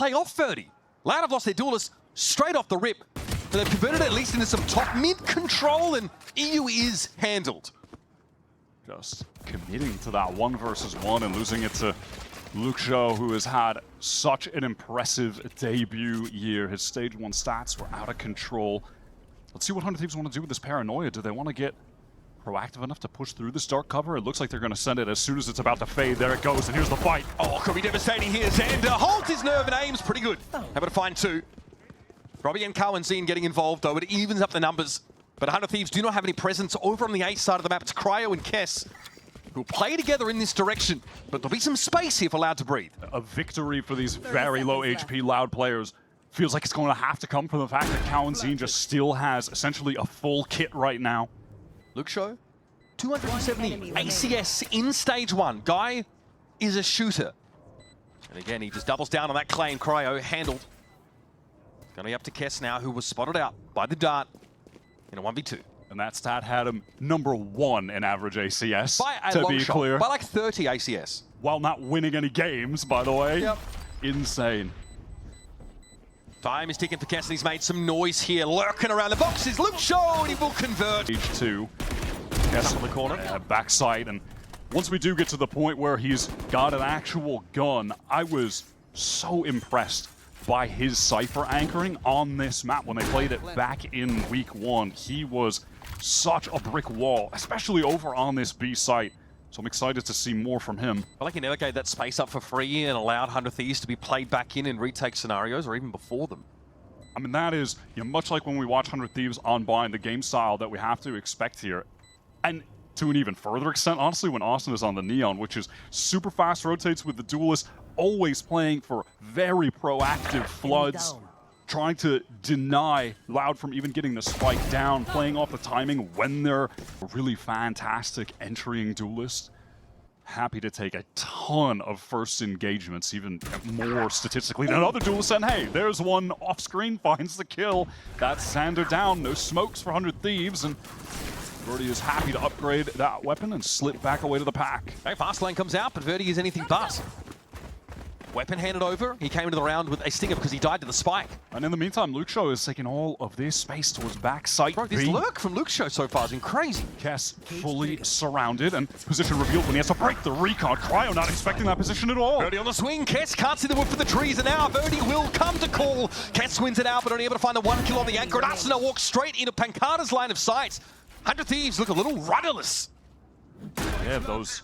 play off Vct. Loud have lost their duelist straight off the rip, but they've converted it at least into some top mid control, and EU is handled. Just committing to that 1 versus 1 and losing it to Luxo, who has had such an impressive debut year. His stage 1 stats were out of control. Let's see what 100 Thieves want to do with this paranoia. Do they want to get proactive enough to push through this dark cover? It looks like they're going to send it as soon as it's about to fade. There it goes, and here's the fight. Oh, could be devastating here. Xander holds his nerve and aims pretty good. Able to find 2. Robbie and Cowan getting involved, though. It evens up the numbers. But 100 Thieves do not have any presence over on the A side of the map. It's Cryo and Kess who play together in this direction, but there'll be some space here if allowed to breathe. A victory for these very low HP Loud players. Feels like it's going to have to come from the fact that Cowan just still has essentially a full kit right now. Luxo, 270 ACS in stage 1. Guy is a shooter. And again, he just doubles down on that claim. Cryo handled. Going to be up to Kess now, who was spotted out by the dart in a 1v2. And that stat had him #1 in average ACS, by a to long be shot, clear. by like 30 ACS. While not winning any games, by the way. Yep. Insane. Time is ticking for Kess, and he's made some noise here. Lurking around the boxes. Luxo, and he will convert. Stage 2. Kess on the corner. Backside, and once we do get to the point where he's got an actual gun, I was so impressed by his Cypher anchoring on this map when they played it back in week 1. He was such a brick wall, especially over on this B site. So I'm excited to see more from him. I like he never gave that space up for free and allowed 100 Thieves to be played back in retake scenarios or even before them. I mean, that is, much like when we watch 100 Thieves on Bind, the game style that we have to expect here. And to an even further extent, honestly, when Austin is on the Neon, which is super fast rotates with the Duelist, always playing for very proactive floods, trying to deny Loud from even getting the spike down, playing off the timing when they're really fantastic entering Duelist. Happy to take a ton of first engagements, even more statistically than other Duelists. And hey, there's one off screen, finds the kill. That's Xander down, no smokes for 100 Thieves, and Vct is happy to upgrade that weapon and slip back away to the pack. Okay, fast lane comes out, but Vct is anything but. Weapon handed over. He came into the round with a stinger because he died to the spike. And in the meantime, Luxo is taking all of this space towards backside. Bro, this lurk from Luxo so far has been crazy. Kess fully surrounded and position revealed when he has to break the recon. Cryo not expecting that position at all. Vct on the swing. Kess can't see the wood for the trees, and now Vct will come to call. Kess wins it out, but only able to find the 1 kill on the anchor. And Arsenal walks straight into Pancada's line of sight. 100 Thieves look a little rudderless. Yeah, those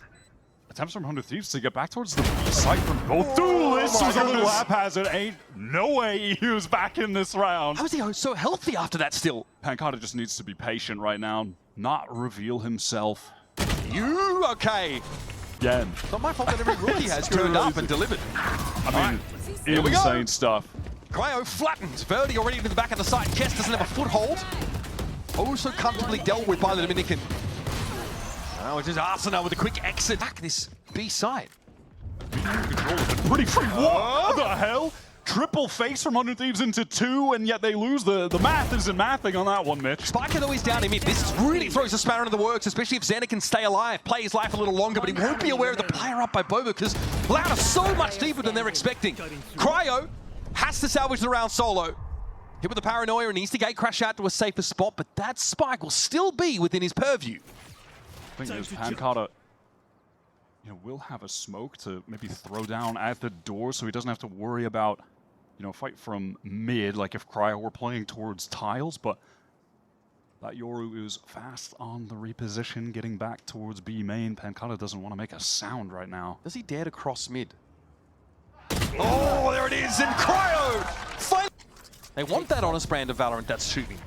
attempts from 100 Thieves to get back towards the site from both Duelists was a little haphazard. Ain't no way EU's back in this round. How is he so healthy after that still? Pancada just needs to be patient right now, not reveal himself. You okay? Again. It's not my fault that every rookie has turned up and delivered. I mean, insane stuff. Cryo flattened. Vct already into the back of the site. Kess doesn't have a foothold. Oh, so comfortably dealt with by the Dominican. Oh, it's just Arsenal with a quick exit back this B side. Pretty free. What the hell? Triple face from 100 Thieves into 2, and yet they lose. The math isn't mathing on that one, Mitch. Spiker, though, is down in mid. This really throws a spanner into the works, especially if Xander can stay alive, play his life a little longer, but he won't be aware of the player up by Boba because Loud are so much deeper than they're expecting. Cryo has to salvage the round solo. Hit with the paranoia and needs to gate crash out to a safer spot, but that spike will still be within his purview. I think Pancada, will have a smoke to maybe throw down at the door so he doesn't have to worry about, fight from mid, like if Cryo were playing towards tiles, but that Yoru is fast on the reposition, getting back towards B main. Pancada doesn't want to make a sound right now. Does he dare to cross mid? Oh, there it is, and Cryo finally. They want that honest brand of Valorant that's shooting.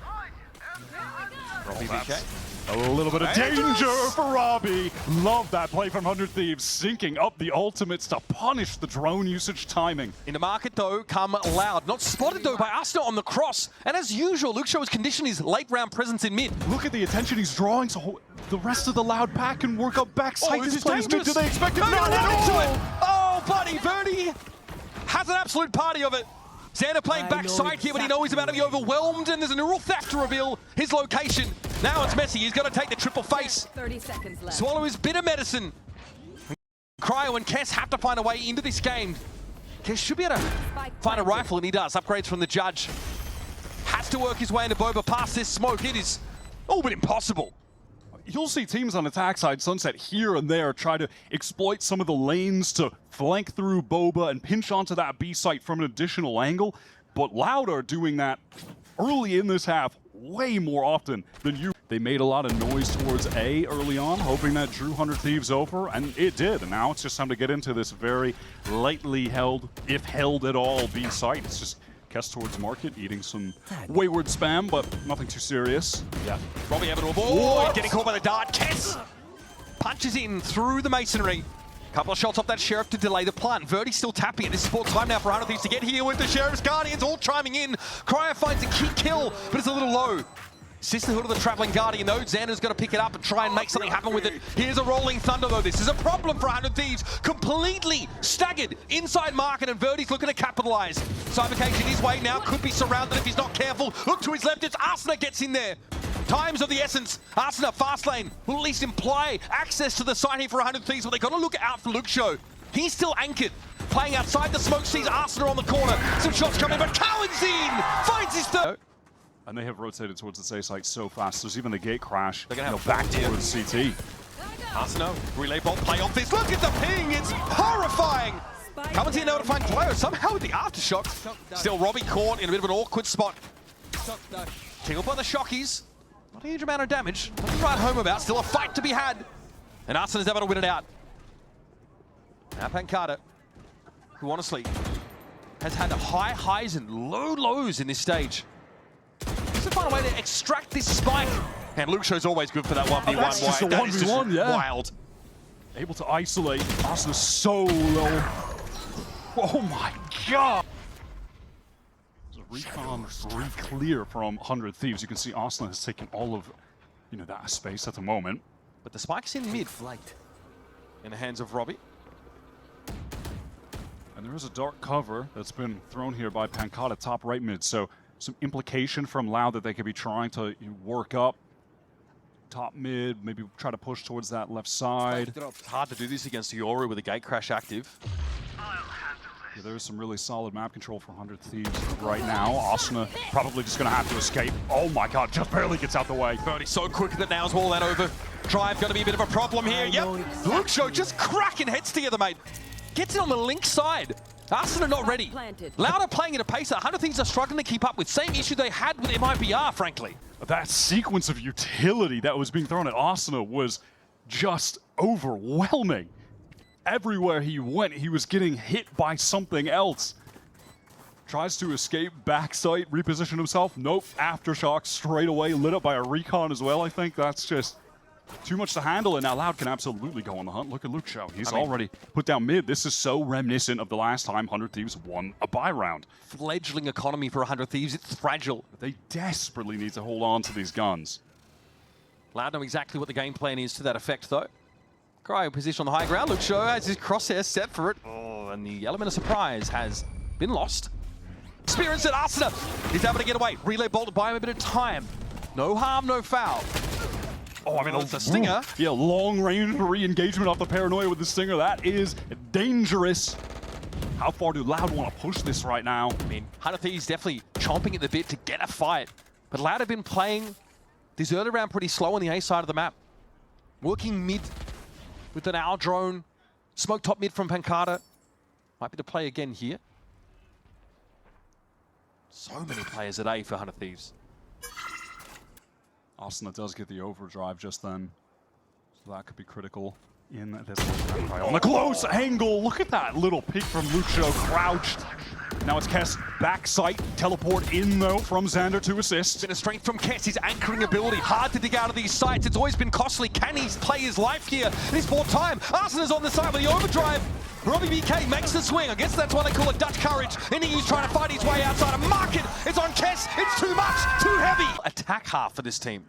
Robbie Vct. A little bit of danger for Robbie. Love that play from 100 Thieves, syncing up the ultimates to punish the drone usage timing. In the market, though, come Loud. Not spotted, though, by Arsenal on the cross. And as usual, Luxo has conditioned his late-round presence in mid. Look at the attention he's drawing, so the rest of the Loud pack can work up backside. Oh, this is plays mid. Do they expect it? No, Not at all! Oh, buddy, Vct has an absolute party of it. Xander playing backside here, but he knows he's about to be overwhelmed, and there's a neural theft to reveal his location. Now it's messy. He's got to take the triple face. 30 seconds left. Swallow his bitter medicine. Cryo and Kess have to find a way into this game. Kes should be able to find a rifle, and he does. Upgrades from the judge. Has to work his way into Boba past this smoke. It is all but impossible. You'll see teams on attack side, Sunset here and there, try to exploit some of the lanes to flank through Boba and pinch onto that B site from an additional angle. But Loud are doing that early in this half way more often than you. They made a lot of noise towards A early on, hoping that drew 100 Thieves over, and it did. And now it's just time to get into this very lightly held, if held at all, B site. It's just Kes towards market, eating some wayward spam, but nothing too serious. Yeah. Robbie able to avoid, getting caught by the dart. Kes punches in through the masonry. Couple of shots off that Sheriff to delay the plant. Verdi's still tapping it. This is full time now for 100 Thieves to get here with the Sheriff's Guardians all chiming in. Cryer finds a key kill, but it's a little low. Sisterhood of the Traveling Guardian though. Xander's got to pick it up and try and make something happen with it. Here's a Rolling Thunder though. This is a problem for 100 Thieves. Completely staggered inside market, and Verdi's looking to capitalize. Cybercage in his way now, could be surrounded if he's not careful. Look to his left, it's Arsena gets in there. Times of the essence. Arsena, fast lane, will at least imply access to the site here for 100 Thieves, but they got to look out for Luke Show. He's still anchored. Playing outside the smoke, sees Arsena on the corner. Some shots coming, but Cowan's in! Finds his third. And they have rotated towards the A site so fast. There's even the gate crash. They're gonna have back towards CT. Arsena, relay bolt play off this. Look at the ping, it's horrifying! Cowan's here now to find Cleo, somehow with the aftershock. Still Robbie caught in a bit of an awkward spot. Tickled by the shockies. Not a huge amount of damage. Nothing to write home about. Still a fight to be had. And Arsena's able to win it out. Now Pancada, who honestly has had high highs and low lows in this stage. Just to find a way to extract this spike. And Luke Show's always good for that 1v1. That's just a 1v1, yeah. Wild. Able to isolate. Arsena's so low. Oh my god! Recon 3 clear from 100 Thieves. You can see Arsena has taken all of, that space at the moment. But the spike's in mid. In the hands of Robbie. And there is a dark cover that's been thrown here by Pancada, top right mid. So some implication from Loud that they could be trying to work up. Top mid, maybe try to push towards that left side. It's hard to do this against Yoru with a gate crash active. Yeah, there's some really solid map control for 100 Thieves right now. Arsena probably just going to have to escape. Oh my god, just barely gets out the way. Verdi's so quick that now's all that over. Drive going to be a bit of a problem here. Yep, Luke Show just cracking heads together, mate. Gets it on the link side. Arsena not ready. Loud are playing at a pace that 100 Thieves are struggling to keep up with. Same issue they had with MIBR, frankly. That sequence of utility that was being thrown at Arsena was just overwhelming. Everywhere he went, he was getting hit by something else. Tries to escape backside, reposition himself. Nope, aftershock straight away, lit up by a recon as well. I think that's just too much to handle, and now Loud can absolutely go on the hunt. Look at Luke Show. He's already put down mid. This is so reminiscent of the last time 100 Thieves won a buy round. Fledgling economy for 100 Thieves. It's fragile. They desperately need to hold on to these guns. Loud know exactly what the game plan is to that effect, though. Cryo position on the high ground. Luke Show has his crosshair set for it. Oh, and the element of surprise has been lost. Experience at Arsena. He's able to get away. Relay bolt to buy him a bit of time. No harm, no foul. Oh, I mean, it's a stinger. Yeah, long range re-engagement off the paranoia with the stinger. That is dangerous. How far do Loud want to push this right now? I mean, 100 Thieves definitely chomping at the bit to get a fight. But Loud have been playing this early round pretty slow on the A side of the map. Working mid with an owl drone. Smoke top mid from Pancada. Might be to play again here. So many players at A for 100 Thieves. Arsena does get the overdrive just then. So that could be critical in this one. On the close angle, look at that little peek from Luke Show, crouched. Now it's Kes back sight, teleport in though from Xander to assist. Bit of strength from Kes, his anchoring ability. Hard to dig out of these sites, it's always been costly. Can he play his life here? This fourth time, Arsena's on the side with the overdrive. Robbie BK makes the swing. I guess that's why they call it Dutch courage. And he's trying to fight his way outside of market. It's on Kes, it's too much, too heavy. Attack half for this team.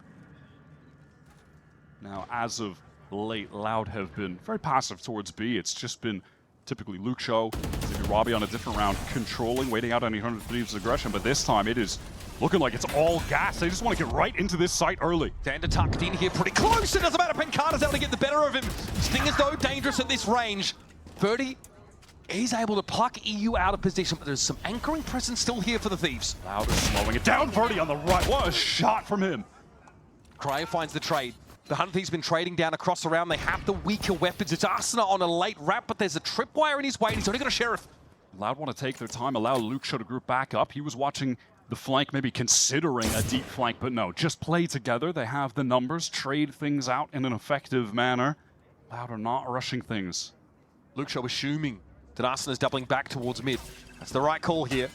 Now, as of late, Loud have been very passive towards B. It's just been typically Luke Show, maybe Robbie on a different round, controlling, waiting out any 100 Thieves aggression, but this time it is looking like it's all gas. They just want to get right into this site early. Xander tucked in here pretty close. It doesn't matter. Pancada's able to get the better of him. Stingers, though, dangerous at this range. Verdi is able to pluck EU out of position, but there's some anchoring presence still here for the Thieves. Loud is slowing it down. Vrt on the right. What a shot from him. Cryo finds the trade. The 100 Thieves been trading down across the round. They have the weaker weapons. It's Arsenal on a late wrap, but there's a tripwire in his way, and he's only got a Sheriff. Loud want to take their time, allow Luxo to group back up. He was watching the flank, maybe considering a deep flank, but no, just play together. They have the numbers, trade things out in an effective manner. Loud are not rushing things. Luxo assuming that Arsenal is doubling back towards mid. That's the right call here.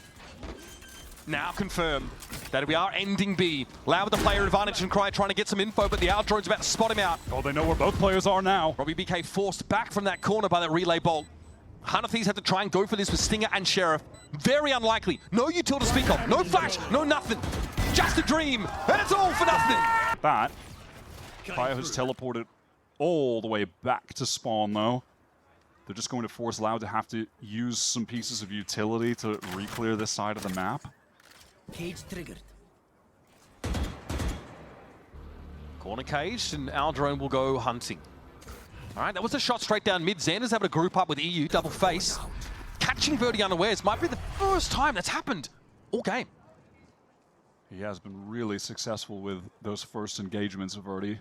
Now confirmed that we are ending B. Loud with the player advantage and Cry trying to get some info, but the drone's about to spot him out. Oh, they know where both players are now. Robbie BK forced back from that corner by that relay bolt. 100 Thieves have to try and go for this with Stinger and Sheriff. Very unlikely. No util to speak of. No flash. No nothing. Just a dream. And it's all for nothing. That. Cryo has teleported all the way back to spawn, though. They're just going to force Loud to have to use some pieces of utility to re-clear this side of the map. Cage triggered. Corner caged, and Aldrone will go hunting. All right, that was a shot straight down mid. Xander's able to group up with EU, double face. Catching Vrt unawares might be the first time that's happened all game. He has been really successful with those first engagements of Vrt.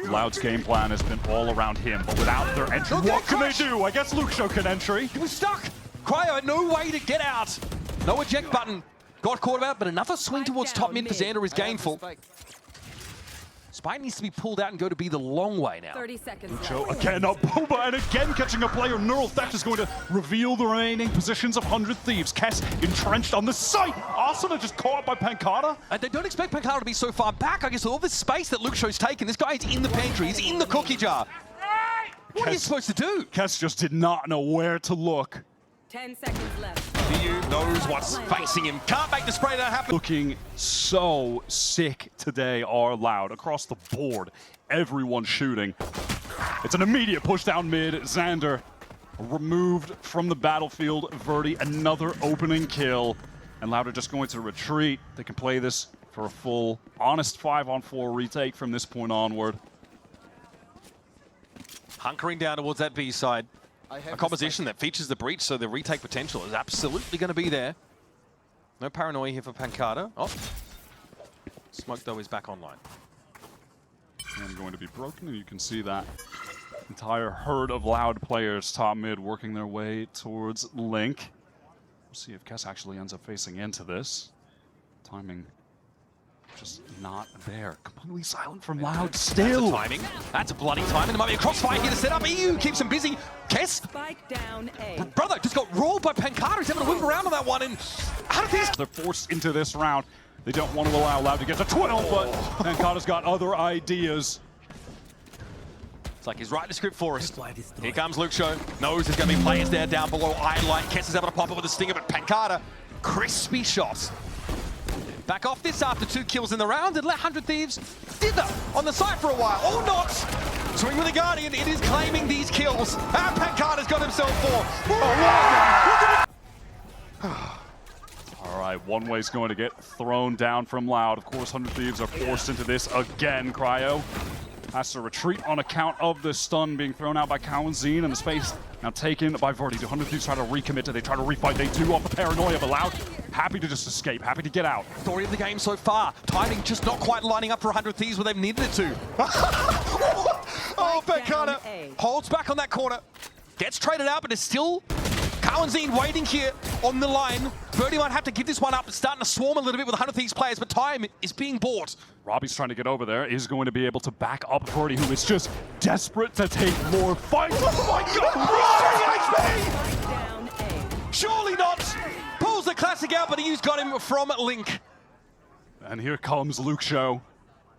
Loud's game plan has been all around him, but without their entry, what can they do? I guess Luxo can entry. He was stuck. Cryo had no way to get out. No eject button. Got caught out, but another swing towards top mid for Xander is gainful. Spike needs to be pulled out and go to be the long way now. 30 seconds Luxo again up Boba, and again catching a player. Neural Theft is going to reveal the remaining positions of 100 Thieves. Kess entrenched on the site. Arsenal just caught by Pancada. They don't expect Pancada to be so far back. I guess with all this space that Luxo's taken, this guy is in the pantry. He's in the cookie jar. What are you supposed to do? Kess just did not know where to look. 10 seconds left. EU knows what's facing him. Can't make the spray that happen. Looking so sick today are Loud across the board. Everyone shooting. It's an immediate push down mid. Xander removed from the battlefield. Vrt another opening kill. And Loud are just going to retreat. They can play this for a full, honest 5-on-4 retake from this point onward. Hunkering down towards that B side. A composition that features the breach, so the retake potential is absolutely going to be there. No paranoia here for Pancada. Oh. Smoke, though, is back online. And going to be broken, and you can see that entire herd of Loud players top mid working their way towards Link. We'll see if Kess actually ends up facing into this. Timing just not there. Completely silent from Loud still. That's a timing. That's a bloody timing. There might be a crossfire here to set up. EU keeps him busy. Kess. Spike down A. Brother just got rolled by Pancada. He's able to whip around on that one. And how did this? They're forced into this round. They don't want to allow Loud to get to 12, but Pancada's got other ideas. It's like he's writing the script for us. Here comes Luxo. Knows there's going to be players there down below. Iron Light. Kess is able to pop it with a stinger, but Pancada, crispy shot. Back off this after 2 kills in the round and let 100 Thieves dither on the site for a while. Or not. Swing with the Guardian. It is claiming these kills. And Pancada's got himself 4. All right, One Way's going to get thrown down from Loud. Of course, 100 Thieves are forced into this again. Cryo has to retreat on account of the stun being thrown out by Cowanzine, and the space now taken by Vrt. The 100 Thieves try to recommit to, they try to refight. They do off the paranoia, but Loud happy to just escape, happy to get out. Story of the game so far. Timing just not quite lining up for 100 Thieves where they've needed it to. Oh, Pancada holds back on that corner. Gets traded out, but is still Cowanzine waiting here on the line. Vrt might have to give this one up. It's starting to swarm a little bit with 100 Thieves players, but time is being bought. Robbie's trying to get over there. Is going to be able to back up Vrt, who is just desperate to take more fights. Oh my God! Spike down A. Surely not! Pulls the classic out, but he's got him from Link. And here comes Luxo,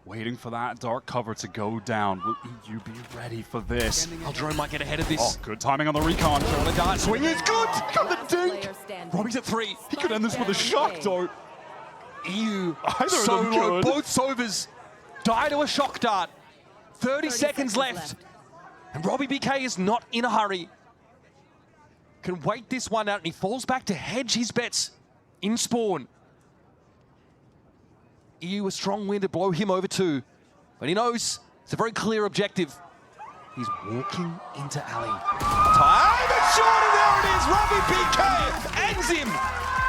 waiting for that dark cover to go down. Will EU be ready for this? Aldrone might get ahead of this. Oh, good timing on the recon. The dart swing is good! Got the dink! Robbie's at 3. He could end this with a shock dart. EU, Either of them Solo, could. both Sovers die to a shock dart. 30 seconds left. And Robbie BK is not in a hurry. Can wait this one out, and he falls back to hedge his bets in spawn. EU a strong win to blow him over too. But he knows it's a very clear objective. He's walking into alley. Time is short, and there it is, Robbie PK ends him.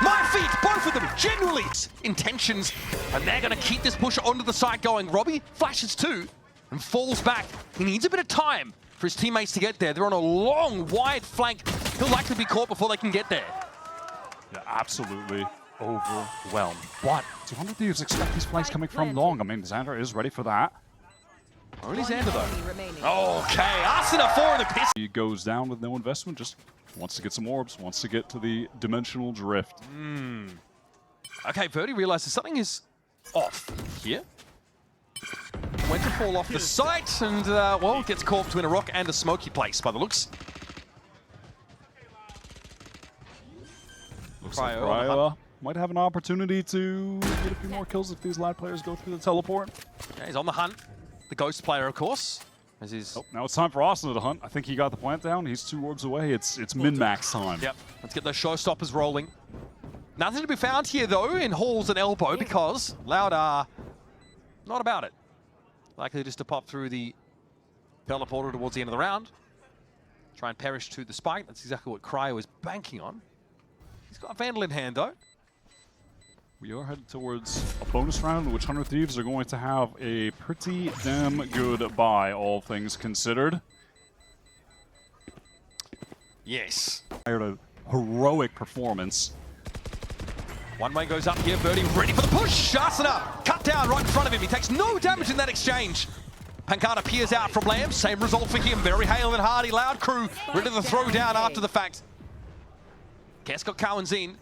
My feet, both of them, genuinely. Intentions, and they're going to keep this push onto the side going. Robbie flashes too and falls back. He needs a bit of time for his teammates to get there. They're on a long, wide flank. He'll likely be caught before they can get there. Yeah, absolutely overwhelmed. But 200 Thieves expect these flanks coming from long. I mean, Xander is ready for that. Only Xander though. Okay, Arsenal 4 in the piss. He goes down with no investment, just wants to get some orbs, wants to get to the dimensional drift. Okay, Vct realizes something is off here. Went to fall off the site and, well, gets caught between a rock and a smoky place by the looks. Looks like Cryo might have an opportunity to get a few more kills if these lad players go through the teleport. Yeah, he's on the hunt. The Ghost player, of course. As he's... Oh, now it's time for Austin to hunt. I think he got the plant down. He's 2 orbs away. It's min-max time. Yep, let's get those showstoppers rolling. Nothing to be found here, though, in Halls and Elbow, because Loud are not about it. Likely just to pop through the teleporter towards the end of the round. Try and perish to the spike. That's exactly what Cryo is banking on. He's got a Vandal in hand, though. We are headed towards a bonus round in which 100 Thieves are going to have a pretty damn good buy, all things considered. Yes. Hired a heroic performance. One way goes up here, Vct ready for the push. Asana cut down right in front of him. He takes no damage in that exchange. Pancada peers out from Lamb. Same result for him. Very hale and hardy. Loud crew ready to throw down after the fact. Kess got Cowanzine.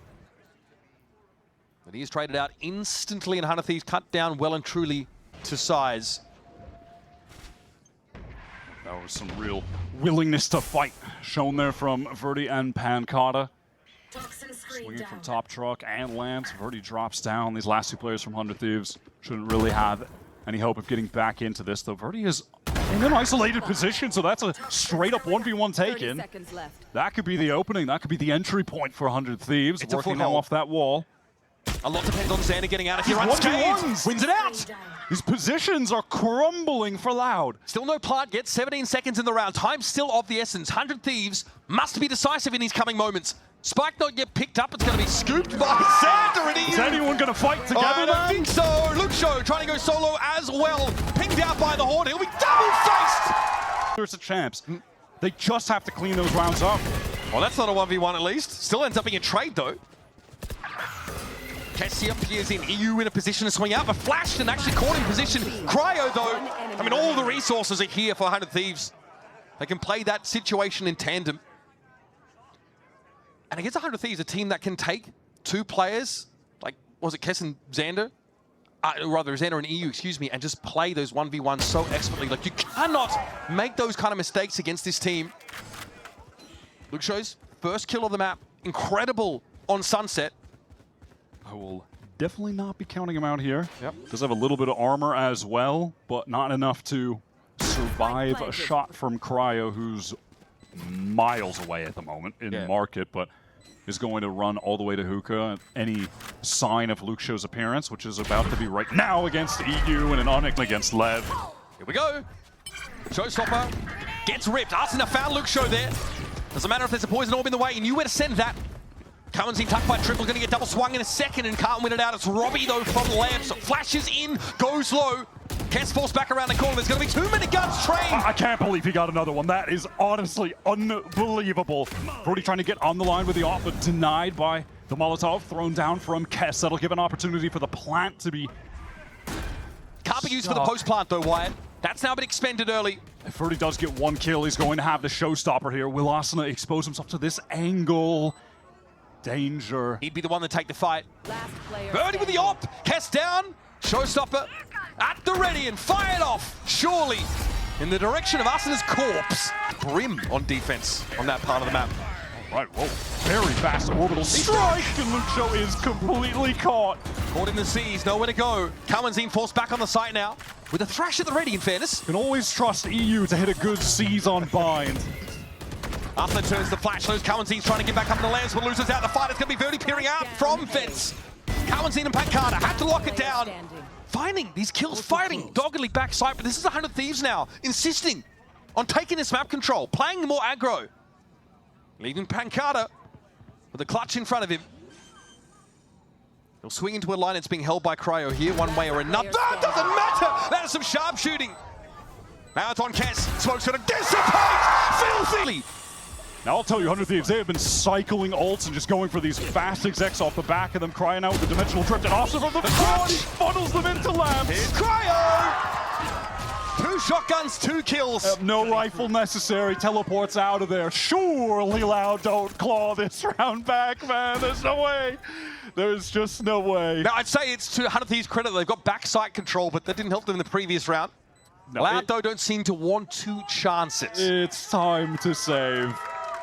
But he is traded out instantly, and 100 Thieves cut down well and truly to size. That was some real willingness to fight shown there from Vct and Pancada. Swinging from top truck and Lance. Vct drops down. These last 2 players from 100 Thieves shouldn't really have any hope of getting back into this, though. Vct is in an isolated position, so that's a straight-up 1v1 take-in. That could be the opening. That could be the entry point for 100 Thieves. It's working now off that wall. A lot depends on Xander getting out of here. Unscathed. Wins it out. These positions are crumbling for Loud. Still no plant yet. 17 seconds in the round. Time still of the essence. 100 Thieves must be decisive in these coming moments. Spike not yet picked up. It's going to be scooped by Xander and Is anyone going to fight together? I don't think so. Luke Show trying to go solo as well. Pinged out by the Horde. He'll be double-faced. There's a chance. They just have to clean those rounds up. Well, that's not a 1v1 at least. Still ends up being a trade, though. Kessia peers in, EU in a position to swing out, but flashed and actually caught in position. Cryo, though, I mean, all the resources are here for 100 Thieves. They can play that situation in tandem. And against 100 Thieves, a team that can take 2 players, like, was it Kess and Xander? Rather, Xander and EU, excuse me, and just play those 1v1s so expertly. Like, you cannot make those kind of mistakes against this team. Luke Show's first kill of the map, incredible on Sunset. I will definitely not be counting him out here. Yep. Does have a little bit of armor as well, but not enough to survive a shot from Cryo, who's miles away at the moment in market, but is going to run all the way to Hookah. Any sign of Luke Show's appearance, which is about to be right now against EU and an Onyx against Lev. Here we go. Showstopper gets ripped. Arsena found Luke Show there. Doesn't matter if there's a poison orb in the way. He knew where to send that. Cowan's in tucked by Triple, going to get double swung in a second and can't win it out. It's Robbie, though, from Lamb. So flashes in, goes low. Kess falls back around the corner. There's going to be too many guns trained. I can't believe he got another one. That is honestly unbelievable. Brody trying to get on the line with the off, but denied by the Molotov thrown down from Kess. That'll give an opportunity for the plant to be... Can't be used for the post plant, though, Wyatt. That's now been expended early. If Vct does get 1 kill, he's going to have the showstopper here. Will Asuna expose himself to this angle? Danger. He'd be the one to take the fight. Vct with the op. Kess down. Showstopper at the ready and fired off. Surely in the direction of Asuna's corpse. Grim on defense on that part of the map. Right, whoa. Very fast orbital strike, and Luke Show is completely caught. Caught in the seas, nowhere to go. Cowanzine forced back on the site now. With a thrash at the ready, in fairness. Can always trust EU to hit a good seize on bind. Arthur turns the flash, shows Cowanzine's trying to get back up in the lands, but loses out the fight. It's going to be Vct peering out from Fence. Cowanzine and Pancada had to lock it down. Finding these kills, fighting doggedly backside, but this is 100 Thieves now, insisting on taking this map control, playing more aggro. Leaving Pancada with a clutch in front of him. He'll swing into a line that's being held by Cryo here, one way or another. That doesn't matter! That is some sharp shooting. Now it's on Kess. Smoke's gonna dissipate! Filthy! Now I'll tell you, 100 Thieves, they have been cycling ults and just going for these fast execs off the back of them, crying out with the dimensional drift, and Austin from the front, he funnels them into lamps. Here's Cryo! 2 shotguns, 2 kills. No rifle necessary, teleports out of there. Surely Loud don't claw this round back, man. There's no way. There's just no way. Now I'd say it's to 100 Thieves' credit, they've got backside control, but that didn't help them in the previous round. No, Loud, though, don't seem to want to chance it. It's time to save.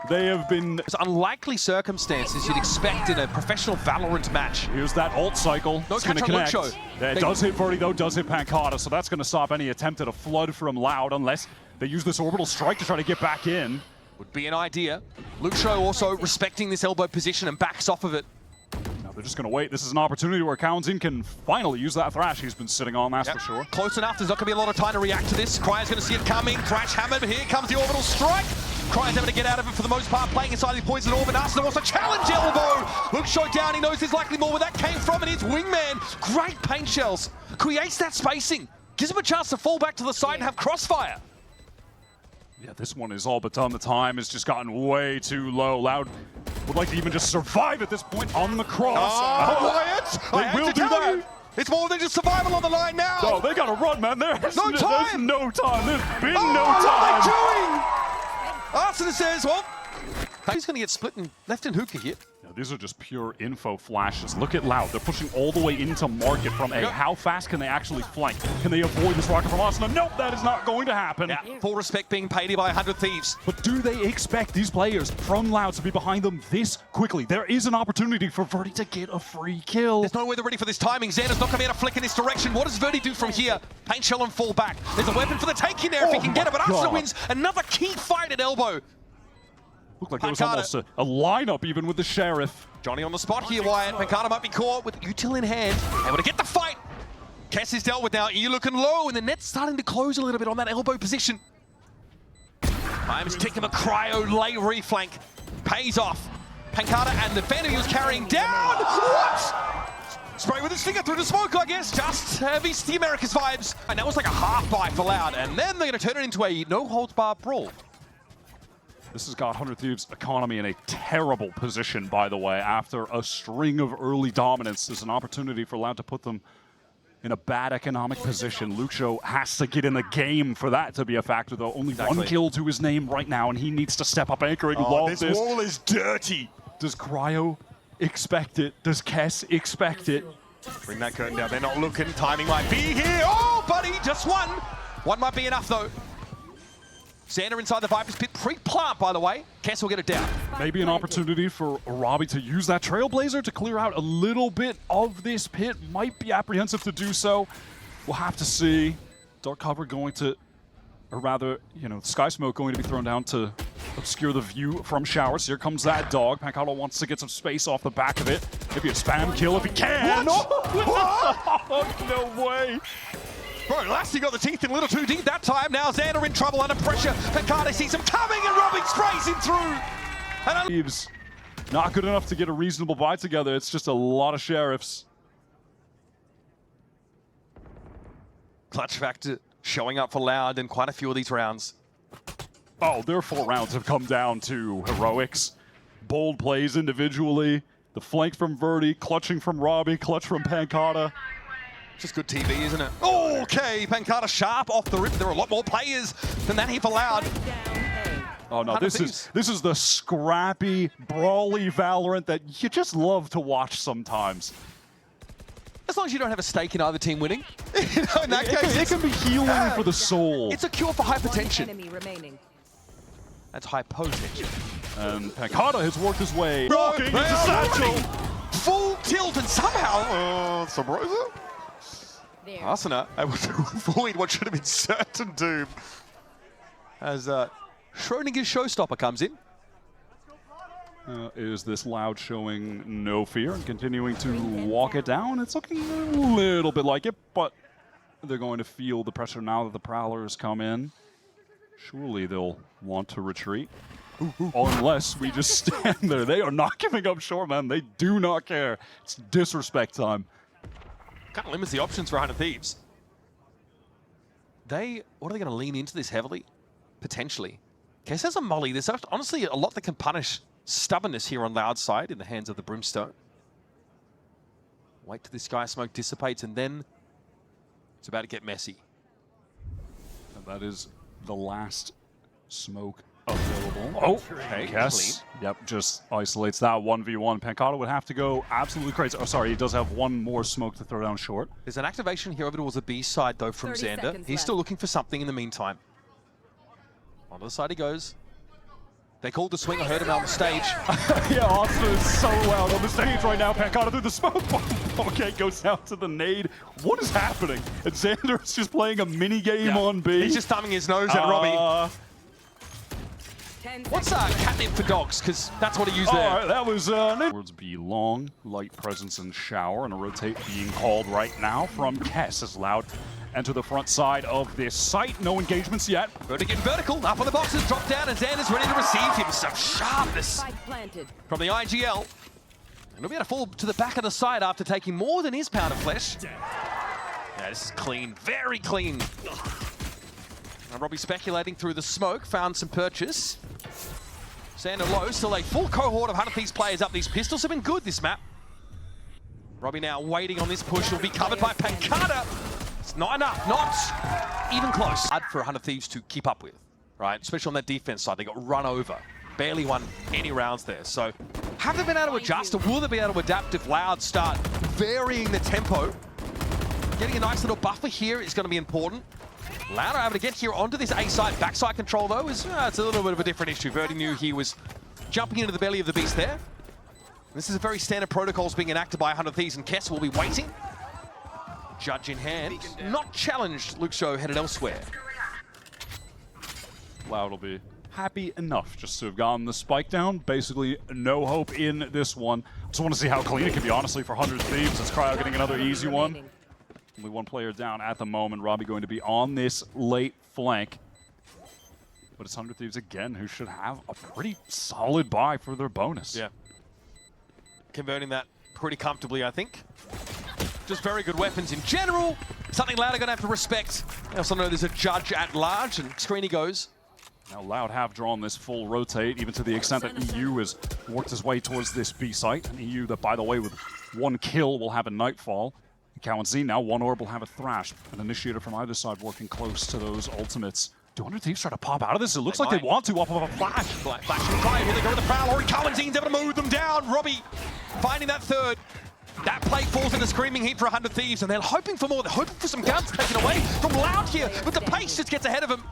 They have been... It's unlikely circumstances you'd expect in a professional Valorant match. Here's that ult cycle. No It's going to catch on connect. Lucho. Yeah, it does hit Verdi, though, does hit Pancada, so that's going to stop any attempt at a flood from Loud, unless they use this orbital strike to try to get back in. Would be an idea. Lucho also respecting this elbow position and backs off of it. Now they're just going to wait. This is an opportunity where Kaunzin can finally use that Thrash he's been sitting on, that's for sure. Close enough. There's not going to be a lot of time to react to this. Cryo's going to see it coming. Thrash hammered. Here comes the orbital strike. Cryo's having to get out of it for the most part, playing inside the poison orb. And Arsenal wants a challenge elbow. Looks shot down. He knows there's likely more where that came from. And it's Wingman. Great paint shells. Creates that spacing. Gives him a chance to fall back to the side and have crossfire. Yeah, this one is all but done. The time has just gotten way too low. Loud would like to even just survive at this point on the cross. They will do that. It's more than just survival on the line now. No, they gotta run, man. There's no time. There's no time. There's been no What time. are they doing? Arsenal says, well, he's going to get split and left in hookah here. Yeah, these are just pure info flashes. Look at Loud. They're pushing all the way into market from A. How fast can they actually flank? Can they avoid this rocket from Arsenal? Nope, that is not going to happen. Yeah, full respect being paid here by 100 Thieves. But do they expect these players from Loud to be behind them this quickly? There is an opportunity for Verdi to get a free kill. There's no way they're ready for this timing. Xander's not going to be able to flick in this direction. What does Verdi do from here? Paint shell and fall back. There's a weapon for the taking there if he can get it, but Arsenal wins another key fight at elbow. Looked like there was almost a lineup even with the Sheriff. Johnny on the spot here, Wyatt. Pancada might be caught with util in hand. Able to get the fight. Kess is dealt with now. E looking low, and the net's starting to close a little bit on that elbow position. Time's ticking. A Cryo late reflank. Pays off. Pancada and the Phantom he was carrying down. What? Spray with his finger through the smoke, I guess. Just Vct America's vibes. And that was like a half buy for Loud. And then they're going to turn it into a no-holds-bar brawl. This has got 100 Thieves' economy in a terrible position, by the way, after a string of early dominance. There's an opportunity for Loud to put them in a bad economic position. Lucho has to get in the game for that to be a factor, though. Only one kill to his name right now, and he needs to step up anchoring. This wall is dirty. Does Cryo expect it? Does Kess expect it? Bring that curtain down. They're not looking. Timing might be here. Oh, buddy, just one. One might be enough, though. Xander inside the Viper's pit. Pre-plant, by the way. Kess will get it down. Maybe an opportunity for Robbie to use that Trailblazer to clear out a little bit of this pit. Might be apprehensive to do so. We'll have to see. Dark cover going to, or rather, Sky Smoke going to be thrown down to obscure the view from showers. Here comes that dog. Pancada wants to get some space off the back of it. Maybe a spam kill if he can. What? No way. Bro, last he got the teeth in a little too deep that time. Now Xander in trouble under pressure. Pancada sees him coming and Robin sprays him through. And Thieves not good enough to get a reasonable buy together. It's just a lot of Sheriffs. clutch factor showing up for Loud in quite a few of these rounds. Oh, their 4 rounds have come down to heroics. Bold plays individually. The flank from Verdi, clutching from Robbie, clutch from Pancada. Just good TV, isn't it? Okay, Pancada sharp off the rip. There are a lot more players than that here for Loud. Oh no, this is the scrappy, brawly Valorant that you just love to watch sometimes. As long as you don't have a stake in either team winning. You know, in that case, it can be healing for the soul. It's a cure for hypertension. Enemy remaining. That's hypotension. And Pancada has worked his way. Walking into Satchel. Full tilt and somehow, Sabrosa? Asuna able to avoid what should have been certain doom. As Schrodinger's showstopper comes in. Is this Loud showing no fear and continuing to walk it down? It's looking a little bit like it, but they're going to feel the pressure now that the Prowlers come in. Surely they'll want to retreat. unless we just stand there. They are not giving up short, man. They do not care. It's disrespect time. Kind of limits the options for 100 Thieves. What are they going to lean into this heavily? Potentially. Kess has a molly. There's honestly a lot that can punish stubbornness here on Loud's side in the hands of the Brimstone. Wait till this Sky Smoke dissipates, and then it's about to get messy. And that is the last smoke available. Oh, okay. Kess. Yep, just isolates that 1v1. Pancata would have to go absolutely crazy. Oh, sorry, he does have one more smoke to throw down short. There's an activation here over towards the B side, though, from 30 Xander. seconds He's left. still looking for something in the meantime. On the side he goes. They called the swing. I heard him on the stage. Yeah, Austin is so loud on the stage right now. Pancata through the smoke bomb. Okay, goes out to the nade. What is happening? And Xander's just playing a mini game on B. He's just thumbing his nose at Robbie. 10 What's seconds. catnip for dogs? Because that's what he used there. All right, that was words be long, light presence and shower, and a rotate being called right now from Kess as Loud enter the front side of this site. No engagements yet. Verdi getting vertical, up on the boxes, drop down, and Xander's ready to receive him. Some sharpness Spike planted. from the IGL. And he'll be able to fall to the back of the side after taking more than his pound of flesh. Yeah, this is clean, very clean. And Robbie speculating through the smoke, found some purchase. Xander low, still a full cohort of 100 Thieves players up. These pistols have been good this map. Robbie now waiting on this push. He'll be covered by Pancata. It's not enough, not even close. Hard for 100 Thieves to keep up with, right? Especially on that defense side. They got run over. Barely won any rounds there. So have they been able to adjust, or will they be able to adapt if Loud start varying the tempo? Getting a nice little buffer here is going to be important. Loud are able to get here onto this A side. Backside control, though, is it's a little bit of a different issue. Verdi knew he was jumping into the belly of the beast there. This is a very standard protocols being enacted by 100 Thieves, and Kess will be waiting. Judge in hand. Not challenged. Luke Show headed elsewhere. Loud will be happy enough just to have gotten the spike down. Basically, no hope in this one. Just want to see how clean it can be, honestly, for 100 Thieves. It's Cryo getting another easy one. Only one player down at the moment. Robbie going to be on this late flank. But it's 100 Thieves again, who should have a pretty solid buy for their bonus. Yeah. Converting that pretty comfortably, I think. Just very good weapons in general. Something Loud are going to have to respect. I also know there's a judge at large, and screen he goes. Now Loud have drawn this full rotate, even to the extent that EU has worked his way towards this B site. And EU that, by the way, with one kill will have a Nightfall. Cow and Z now, one orb will have a Thrash. An Initiator from either side working close to those ultimates. Do 100 Thieves try to pop out of this? It looks like they want to off of a flash. Flash and Cryo, here they go with the prowl. Ori Cowan's able to move them down. Robbie finding that third. That play falls in a screaming heap for 100 Thieves, and they're hoping for more. They're hoping for some guns taken away from Loud here, but the pace just gets ahead of them,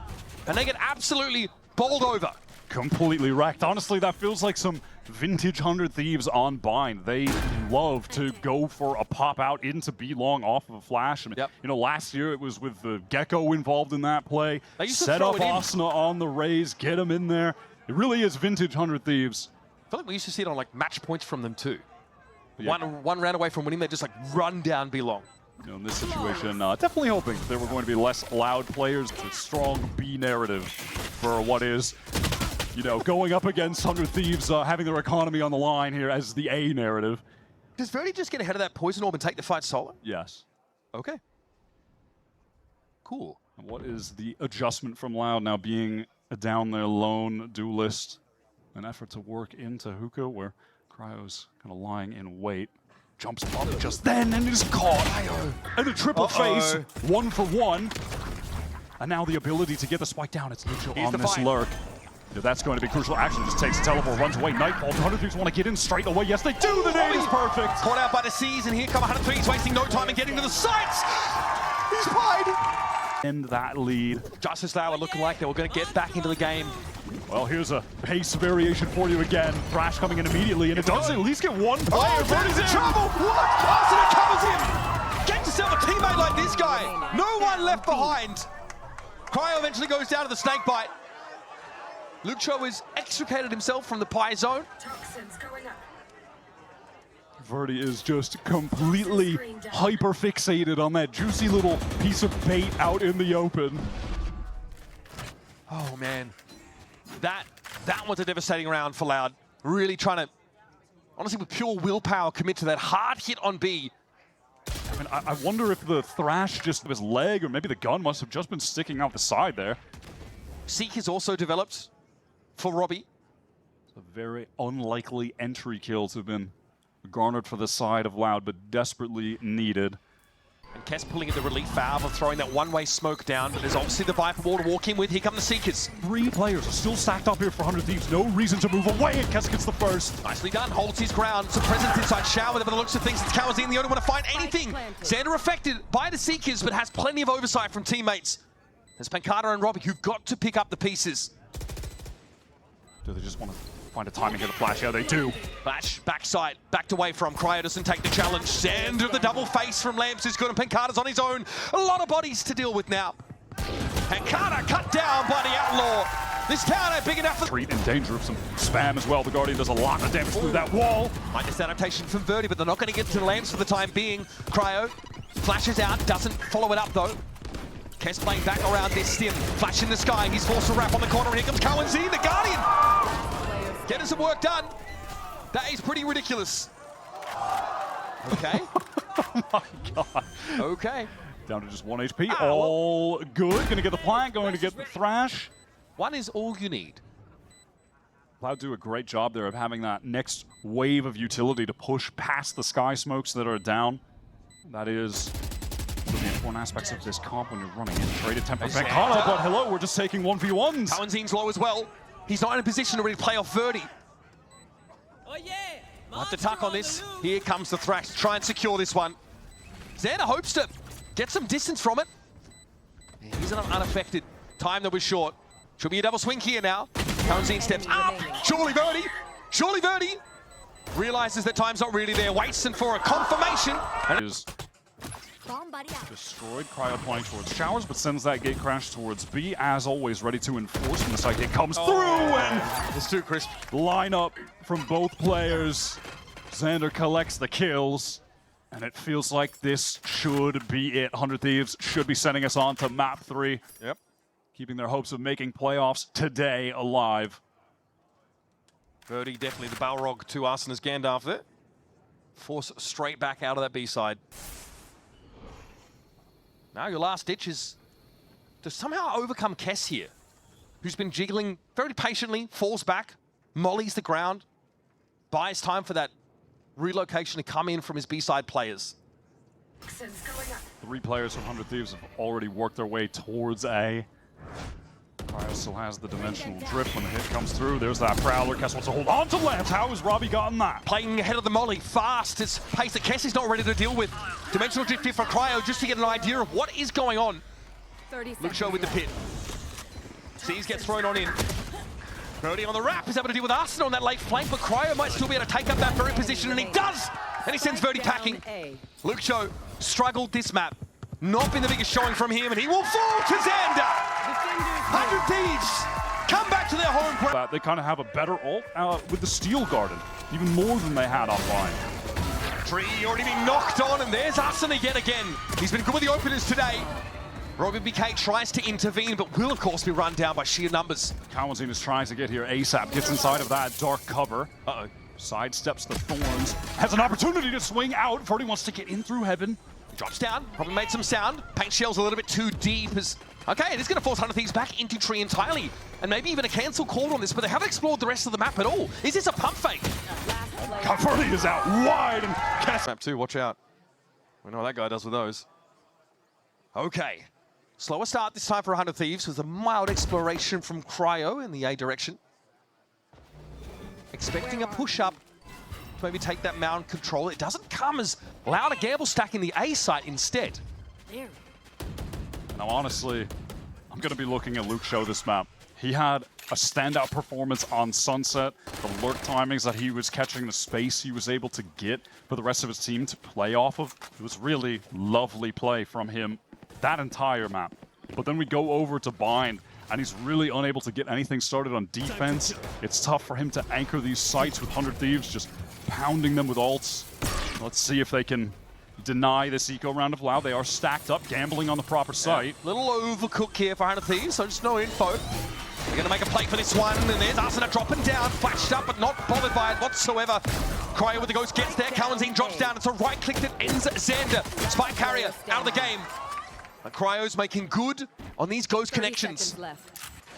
and they get absolutely bowled over. Completely wrecked. Honestly, that feels like some vintage 100 Thieves on Bind. They love to go for a pop out into B long off of a flash. I mean, you know, last year it was with the Gecko involved in that play. They used to set throw up it in. Asuna on the raise, get him in there. It really is vintage 100 Thieves. I feel like we used to see it on like match points from them too. Yeah. One round away from winning, they just like run down B long. You know, in this situation, definitely hoping there were going to be less Loud players. It's a strong B narrative for what is, you know, going up against 100 Thieves, having their economy on the line here as the A narrative. Does Verdi just get ahead of that poison orb and take the fight solo? Yes. Okay. Cool. And what is the adjustment from Loud now being a down there lone duelist? An effort to work into Hookah where Cryo's kind of lying in wait. Jumps up just then and is caught. And a triple face, 1 for 1. And now the ability to get the spike down. It's Lucio on this fight. lurk. Yeah, that's going to be crucial. Action just takes a teleport, runs away. Nightfall. 100 Thieves want to get in straight away. Yes, they do. The nade is perfect. Caught out by the seas, and here come 100 Thieves, wasting no time in getting to the sites. He's pied. End that lead. Justice Loud are looking like they were going to get back into the game. Well, here's a pace variation for you again. Thrash coming in immediately, and it does at least get one player. Oh, Verdi's in trouble! What? Asuna covers him! Get yourself a teammate like this guy! No one left behind! Cryo eventually goes down to the snake bite. Lucho has extricated himself from the pie zone. Toxins going up. Verdi is just completely hyper-fixated on that juicy little piece of bait out in the open. Oh, man. That That was a devastating round for Loud. Really trying to, honestly, with pure willpower, commit to that hard hit on B. I mean, I wonder if the thrash just his leg, or maybe the gun must have just been sticking out the side there. Seek is also developed for Robbie. It's a very unlikely entry kill to have been garnered for the side of Loud, but desperately needed. And Kess pulling in the relief valve of throwing that one-way smoke down, but there's obviously the Viper wall to walk in with. Here come the Seekers. 3 players are still stacked up here for 100 Thieves. No reason to move away, and Kess gets the first. Nicely done, holds his ground. Some presence inside Shower, by the looks of things, it's Kawazine the only one to find anything. Xander affected by the Seekers, but has plenty of oversight from teammates. There's Pancada and Robbie who've got to pick up the pieces. Do they just want to find a timing of the flash? Yeah, they do. Flash, backside, backed away from. Cryo doesn't take the challenge. Xander, the double face from Lamps is good, and Pancada's on his own. A lot of bodies to deal with now. Pancada cut down by the Outlaw. This town ain't big enough for... Treat in danger of some spam as well. The Guardian does a lot of damage through that wall. Minus adaptation from Verdi, but they're not going to get to the Lamps for the time being. Cryo flashes out, doesn't follow it up though. Kess playing back around this stim. Flash in the sky, he's forced to wrap on the corner, and here comes Kawazine, the Guardian! Getting some work done. That is pretty ridiculous. Okay. Oh my god. Okay. Down to just 1 HP. All good. Gonna get the plant, going to get the thrash. One is all you need. Cloud do a great job there of having that next wave of utility to push past the sky smokes that are down. That is one of the important aspects of this comp when you're running in. Traded tempo Pancada, but hello, we're just taking 1v1s. Kawanzine's low as well. He's not in a position to really play off Verdi. Oh yeah! We'll have to tuck on this. Here comes the thrash. Try and secure this one. Xander hopes to get some distance from it. He's unaffected. Time that was short. Should be a double swing here now. Kawanzine steps up. Surely Verdi. Surely Verdi. Realizes that time's not really there. Waits and for a confirmation. And is destroyed. Cryo pointing towards Showers, but sends that gate crash towards B. As always, ready to enforce when the side gate comes through. And it's too crisp. Line up from both players. Xander collects the kills. And it feels like this should be it. 100 Thieves should be sending us on to map 3. Yep. Keeping their hopes of making playoffs today alive. Verdi definitely the Balrog to Arsena's Gandalf there. Force straight back out of that B side. Now your last ditch is to somehow overcome Kess here, who's been jiggling very patiently, falls back, mollies the ground, buys time for that relocation to come in from his B-side players. 3 players from 100 Thieves have already worked their way towards A. Cryo still has the dimensional drift when the hit comes through. There's that Prowler. Kess wants to hold on to Lance. How has Robbie gotten that? Playing ahead of the molly, fast. It's pace that Kess is not ready to deal with. Dimensional drift here for Cryo just to get an idea of what is going on. Luke Show with the pit. Seas gets thrown on in. Verdi on the wrap is able to deal with Arsena on that late flank, but Cryo might still be able to take up that very position, and he does! And he sends Verdi packing. Luke Show struggled this map. Not been the biggest showing from him, and he will fall to Xander! 100 Thieves come back to their home ground. They kind of have a better ult with the Steel Garden, even more than they had offline. Tree already being knocked on, and there's Arsena yet again. He's been good with the openers today. Robbie BK tries to intervene, but will, of course, be run down by sheer numbers. Kawazine is trying to get here ASAP, gets inside of that dark cover. Sidesteps the thorns, has an opportunity to swing out. Verdi wants to get in through heaven. Drops down, probably made some sound. Paint shell's a little bit too deep. Okay, it is going to force 100 Thieves back into tree entirely. And maybe even a cancel called on this, but they haven't explored the rest of the map at all. Is this a pump fake? Verdi is out wide, and Kess. Map 2, watch out. We know what that guy does with those. Okay. Slower start this time for 100 Thieves with a mild exploration from Cryo in the A direction. Expecting a push-up to maybe take that mound control. It doesn't come as Loud a gamble stack in the A site instead. Now, honestly, I'm going to be looking at Luke Show this map. He had a standout performance on Sunset. The lurk timings that he was catching, the space he was able to get for the rest of his team to play off of. It was really lovely play from him that entire map. But then we go over to Bind, and he's really unable to get anything started on defense. It's tough for him to anchor these sites with 100 Thieves, just pounding them with ults. Let's see if they can deny this eco round of Loud. They are stacked up, gambling on the proper site. Little overcook here for 100 Thieves, so just no info. They're going to make a play for this one, and there's Arsena dropping down, flashed up, but not bothered by it whatsoever. Cryo with the ghost gets there, Kawanzin drops down, it's a right click that ends Xander. Spike carrier out of the game. And Cryo's making good on these ghost connections.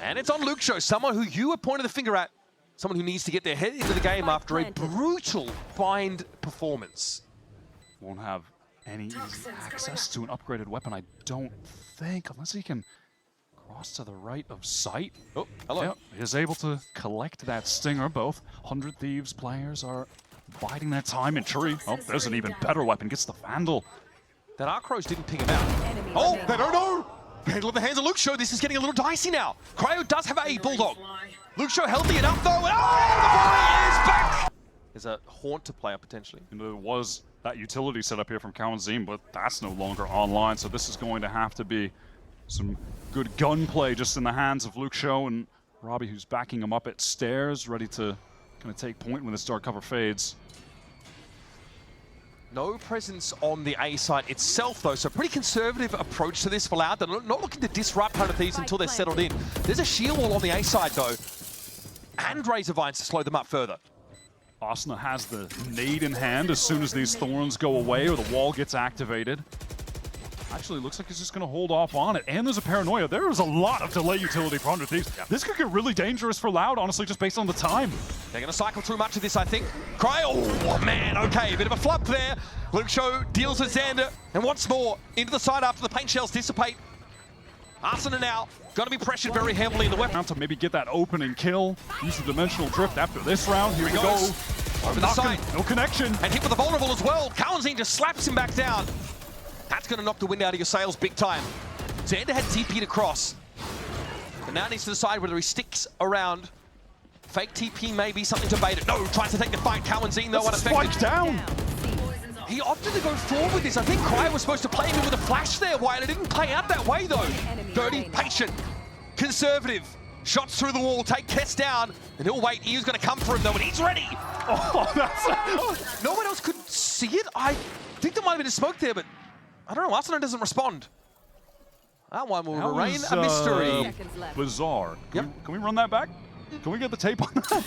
And it's on Luke Show, someone who you were pointing the finger at, someone who needs to get their head into the game after a brutal bind performance. Won't have any easy access to an upgraded weapon, I don't think, unless he can cross to the right of sight. Oh, hello. Yep, he is able to collect that stinger. Both 100 Thieves players are biding their time in tree. Oh, there's an even better weapon, gets the Vandal. That Arcros didn't ping him out. Oh, they don't know! Handle in the hands of Luke Show, this is getting a little dicey now. Cryo does have a Bulldog. Luke Show healthy enough though, and oh, the volley is back! There's a Haunt to play up potentially. And there was that utility set up here from Kawanzin, but that's no longer online, so this is going to have to be some good gunplay just in the hands of Luke Show and Robbie, who's backing him up at stairs, ready to kind of take point when this dark cover fades. No presence on the A side itself though, so pretty conservative approach to this for Loud. They're not looking to disrupt 100 Thieves until they're settled in. There's a shield wall on the A side though, and Razor Vines to slow them up further. Arsena has the nade in hand as soon as these thorns go away or the wall gets activated. Actually, looks like he's just going to hold off on it. And there's a paranoia. There is a lot of delay utility for 100 Thieves. Yep. This could get really dangerous for Loud, honestly, just based on the time. They're going to cycle through much of this, I think. Cryo, oh man, okay, a bit of a flub there. Luke Show deals with Xander, and once more, into the side after the paint shells dissipate. Arsena now, going to be pressured very heavily in the weapon. To maybe get that opening kill, use the dimensional drift after this round. Here we go. Over the side. No connection. And hit with the vulnerable as well. Kawanzin just slaps him back down. That's going to knock the wind out of your sails big time. Xander had TP'd across. But now needs to decide whether he sticks around. Fake TP maybe, something to bait it. No, tries to take the fight. Kawanzin though unaffected. Spike down. He opted to go forward with this. I think Cryo was supposed to play him with a flash there, Wyatt. It didn't play out that way though. Dirty, patient, conservative. Shots through the wall, take Kess down, and he'll wait. E's going to come for him though, and he's ready. Oh, that's... No one else could see it. I think there might have been a smoke there, but I don't know. Arsena doesn't respond. That one will remain a mystery. Bizarre. Yep. Can we run that back? Can we get the tape on that?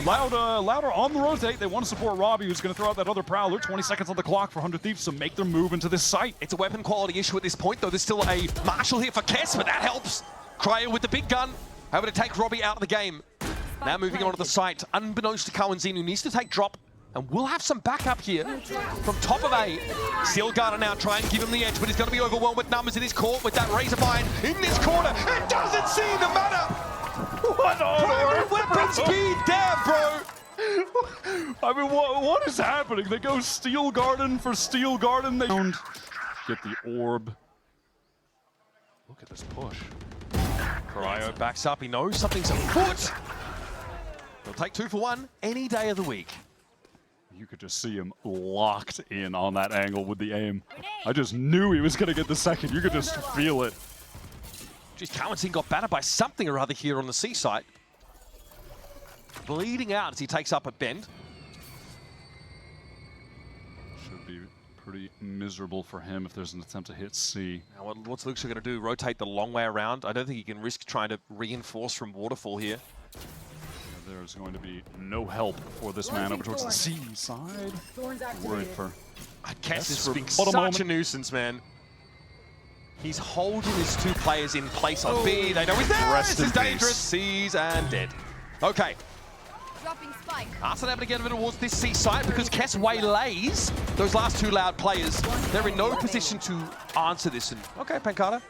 Louder on the rotate. They want to support Robbie, who's going to throw out that other Prowler. 20 seconds on the clock for 100 Thieves to make their move into this site. It's a weapon quality issue at this point, though. There's still a Marshal here for Kess, but that helps. Cryo with the big gun, able to take Robbie out of the game. Now moving on to the site, unbeknownst to Kawanzin, who needs to take drop, and we'll have some backup here from top of A. Steelguarder now try and give him the edge, but he's going to be overwhelmed with numbers in his court with that Razor Vine in this corner. It doesn't seem to matter. What on weapon speed, damn, bro. I mean, what is happening? They go Steel Garden for Steel Garden. They don't get the orb. Look at this push. Cryo backs up. He knows something's afoot. He'll take 2 for 1 any day of the week. You could just see him locked in on that angle with the aim. I just knew he was going to get the second. You could just feel it. Jeez, Kawanzin got battered by something or other here on the C site. Bleeding out as he takes up a bend. Should be pretty miserable for him if there's an attempt to hit C. Now, what's Luke going to do? Rotate the long way around? I don't think he can risk trying to reinforce from Waterfall here. Yeah, there's going to be no help for this man over towards the C side. Worried for... Kess is being such a nuisance, man. He's holding his 2 players in place on B. They know he's there. This is dangerous. C's and dead. Okay. Arsena able to get a bit towards this C site because Kess waylays those last 2 Loud players. They're in no position to answer this. And okay, Pancada.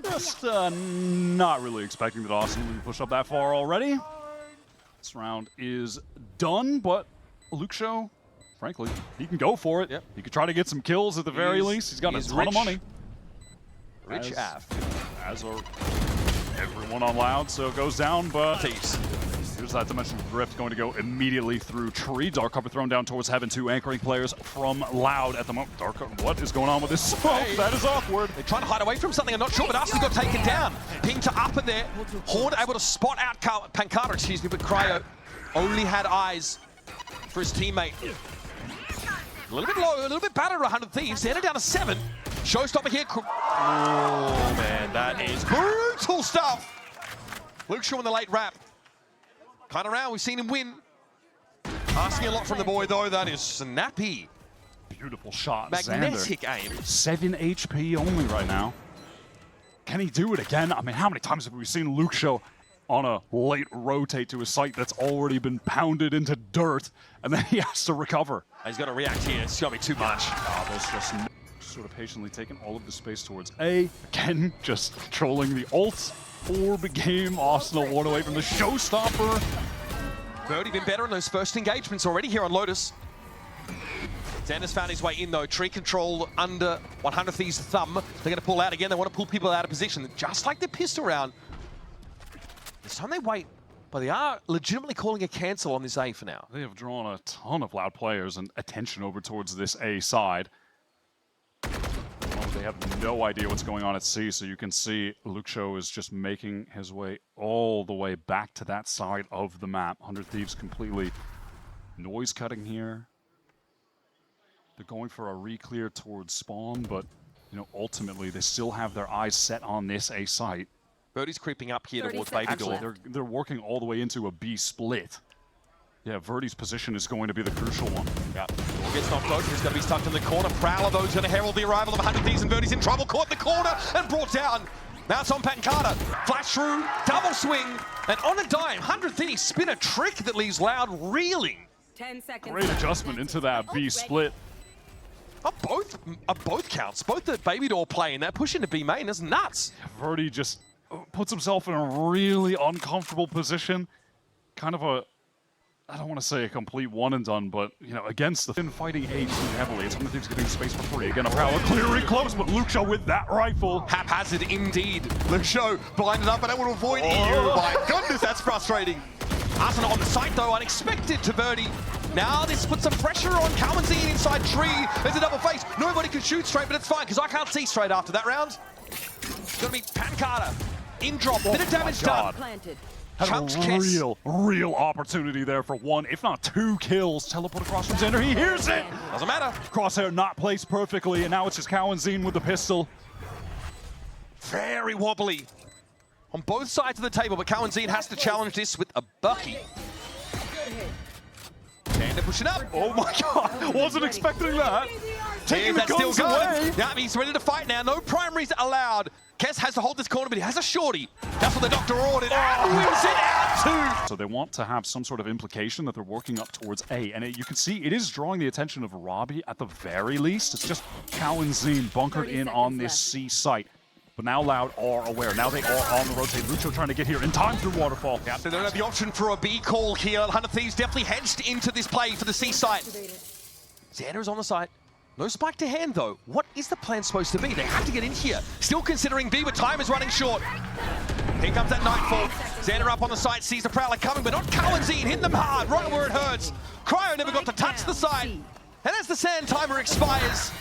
Just not really expecting that Arsena would push up that far already. This round is done, but Luke Show, frankly, he can go for it. Yep. He could try to get some kills at the very least. He's got a ton of money. Rich AF. As are everyone on Loud, so it goes down, but Thieves. here's that dimensional drift going to go immediately through tree. Dark Cover thrown down towards Heaven, 2 anchoring players from Loud at the moment. Dark Cover, what is going on with this smoke? Hey. That is awkward. They're trying to hide away from something, I'm not sure, but Arsena got taken down. Ping to upper there. Horn able to spot out Pancada, excuse me, but Cryo only had eyes for his teammate. A little bit low, a little bit battered, 100 Thieves. They're down to 7. Showstopper here. Oh, man, that is brutal stuff. Luke Shaw in the late wrap. Kind of round, we've seen him win. Asking a lot from the boy though, that is snappy. Beautiful shot, Magnetic Xander. aim. 7 HP only right now. Can he do it again? I mean, how many times have we seen Luke Shaw on a late rotate to a site that's already been pounded into dirt, and then he has to recover? He's got to react here, it's got to be too much. There's just sort of patiently taking all of the space towards A. Again, just trolling the ult. Orb game, Arsenal one away from the showstopper. Birdie been better in those first engagements already here on Lotus. Xander's found his way in though. Tree control under 100 Thieves' thumb. They're going to pull out again. They want to pull people out of position, just like the pistol round. This time they wait, but they are legitimately calling a cancel on this A for now. They have drawn a ton of loud players and attention over towards this A side. They have no idea what's going on at C, so you can see Luke Shaw is just making his way all the way back to that side of the map. 100 Thieves completely noise cutting here. They're going for a re-clear towards spawn, but you know, ultimately they still have their eyes set on this A site. Birdie's creeping up here towards Baby Door. Actually, they're working all the way into a B split. Yeah, Verdi's position is going to be the crucial one. Yeah, gets knocked over. He's going to be stuck in the corner. Prowler, though, is going to herald the arrival of 100 Thieves, and Verdi's in trouble. Caught in the corner and brought down. Now it's on Pat and Carter. Flash through, double swing, and on a dime, 100 Thieves spin a trick that leaves Loud reeling. 10 seconds. Great adjustment into that B split. Both counts. Both the Baby Door play and that push into B main is nuts. Verdi just puts himself in a really uncomfortable position. Kind of a, I don't want to say a complete one and done, but you know, against the thin fighting A too heavily. It's one of the things getting space for free. Again, a Prowler clearing close, but Luke Shaw with that rifle. Haphazard indeed. Luke Shaw blinded up and able to avoid EU. My goodness, that's frustrating. Arsenal on the site though, unexpected to Verdi. Now this puts some pressure on Kawanzine inside Tree. There's a double face. Nobody can shoot straight, but it's fine because I can't see straight after that round. It's gonna be Pat Carter. In drop, bit of damage done. Planted. Had a real opportunity there for one, if not two kills. Teleport across from Xander, he hears it! Doesn't matter. Crosshair not placed perfectly, and now it's just Kawanzine with the pistol. Very wobbly on both sides of the table, but Kawanzine has to challenge this with a bucky. And they're pushing up. Oh my god, wasn't expecting that. Taking the guns away. Yeah, he's ready to fight now. No primaries allowed. Kess has to hold this corner, but he has a shorty. That's what the doctor ordered. And wins it out too. So they want to have some sort of implication that they're working up towards A. And you can see it is drawing the attention of Robbie at the very least. It's just Kawanzine bunkered in on this C site. But now Loud are aware. Now they are on the rotate. Lucho trying to get here in time through Waterfall. Yeah, they don't have the option for a B call here. 100 Thieves definitely hedged into this play for the C site. Xander is on the site. No spike to hand though. What is the plan supposed to be? They have to get in here. Still considering B, but time is running short. Here comes that Nightfall. Xander up on the site, sees the Prowler coming, but not Kawanzine. Hitting them hard, right where it hurts. Cryo never got to touch the site. And as the sand timer expires,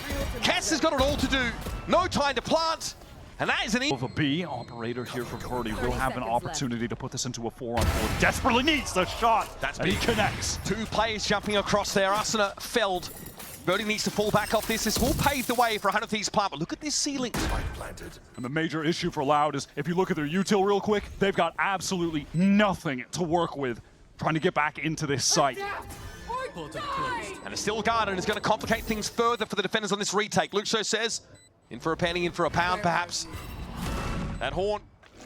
Cass has got it all to do. No time to plant. And that is an of a B operator here for Verdi will have an opportunity to put this into a 4-on-4. Desperately needs the shot. That's and big. He connects. Two players jumping across there. Asuna felled. Verdi needs to fall back off this. This will pave the way for 100 Thieves plant, but look at this ceiling. And the major issue for Loud is, if you look at their util real quick, they've got absolutely nothing to work with trying to get back into this site. And a still garden is going to complicate things further for the defenders on this retake. Luxo says, in for a penny, in for a pound, perhaps. That horn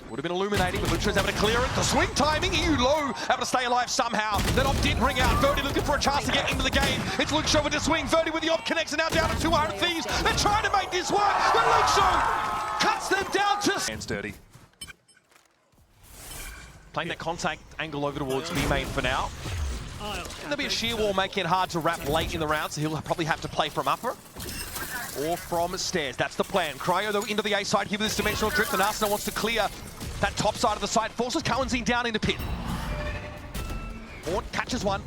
would have been illuminating, but Lucho's able to clear it. The swing timing, EU low, able to stay alive somehow. That op did ring out. Verdi looking for a chance to get into the game. It's Luxo with the swing. Verdi with the op connects, and now down to 200 Thieves. They're trying to make this work, but Luxo cuts them down to... Hands dirty. Playing that contact angle over towards B main for now. And there'll be a sheer wall making it hard to wrap late in the round, so he'll probably have to play from upper or from stairs. That's the plan. Cryo, though, into the A side here with this dimensional drift, and Arsenal wants to clear that top side of the site. Forces Kawanzine down into pit. Horn catches one.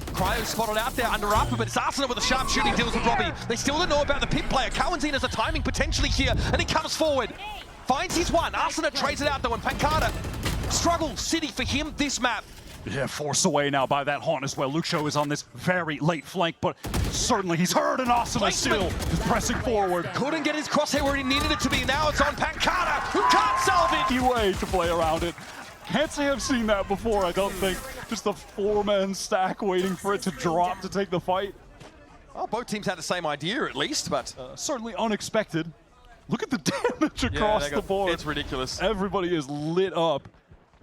Cryo spotted out there under upper, but it's Arsenal with a sharp shooting deals with Robbie. They still don't know about the pit player. Kawanzine has a timing potentially here, and he comes forward. Finds his one. Arsenal trades it out, though, and Pancada struggles City for him this map. Yeah, forced away now by that Haunt as well. Luxo is on this very late flank, but certainly he's heard an Asuna still is pressing forward. Couldn't get his crosshair where he needed it to be. Now it's on Pancada, who can't salve it. Way to play around it. Can't say I've seen that before, I don't think. Just a 4-man stack waiting for it to drop to take the fight. Well, both teams had the same idea at least, but Certainly unexpected. Look at the damage across the board. It's ridiculous. Everybody is lit up.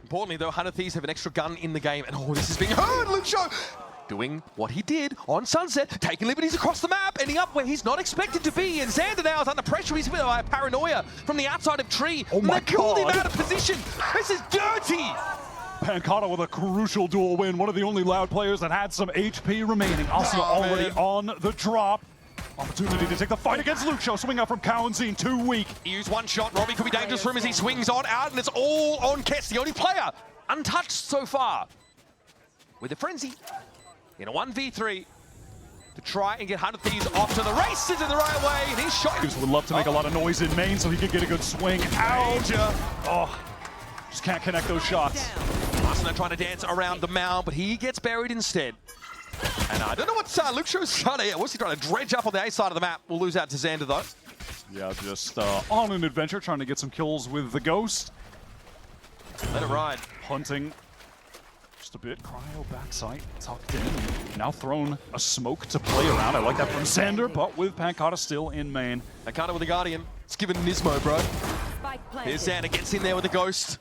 Importantly, though, 100 Thieves have an extra gun in the game, and oh, this is being heard. Lucho doing what he did on Sunset, taking liberties across the map, ending up where he's not expected to be. And Xander now is under pressure. He's with paranoia from the outside of Tree. Oh my They pulled him God. out of position. This is dirty. Pancata with a crucial duel win. One of the only Loud players that had some HP remaining. Also already man. on the drop. Opportunity to take the fight against Lucho. Swing out from Cowanzine, too weak. He used one shot. Robbie could be dangerous for him as he swings on out, and it's all on Kess, the only player untouched so far. With a frenzy in a 1v3 to try and get 100 Thieves off to the races in the right way, and he's shot. Would love to make a lot of noise in main so he could get a good swing out. Oh, just can't connect those shots. Arsenal trying to dance around the mound, but he gets buried instead. And I don't know what Lucho's trying to, what's he trying to dredge up on the A side of the map? We'll lose out to Xander though. Yeah, just on an adventure, trying to get some kills with the Ghost. Let it ride. Hunting just a bit. Cryo backside, tucked in. Now thrown a smoke to play around. I like that from Xander, but with Pancata still in main. Pancata with the Guardian. It's given Nismo, bro. Here's Xander, gets in there with the Ghost.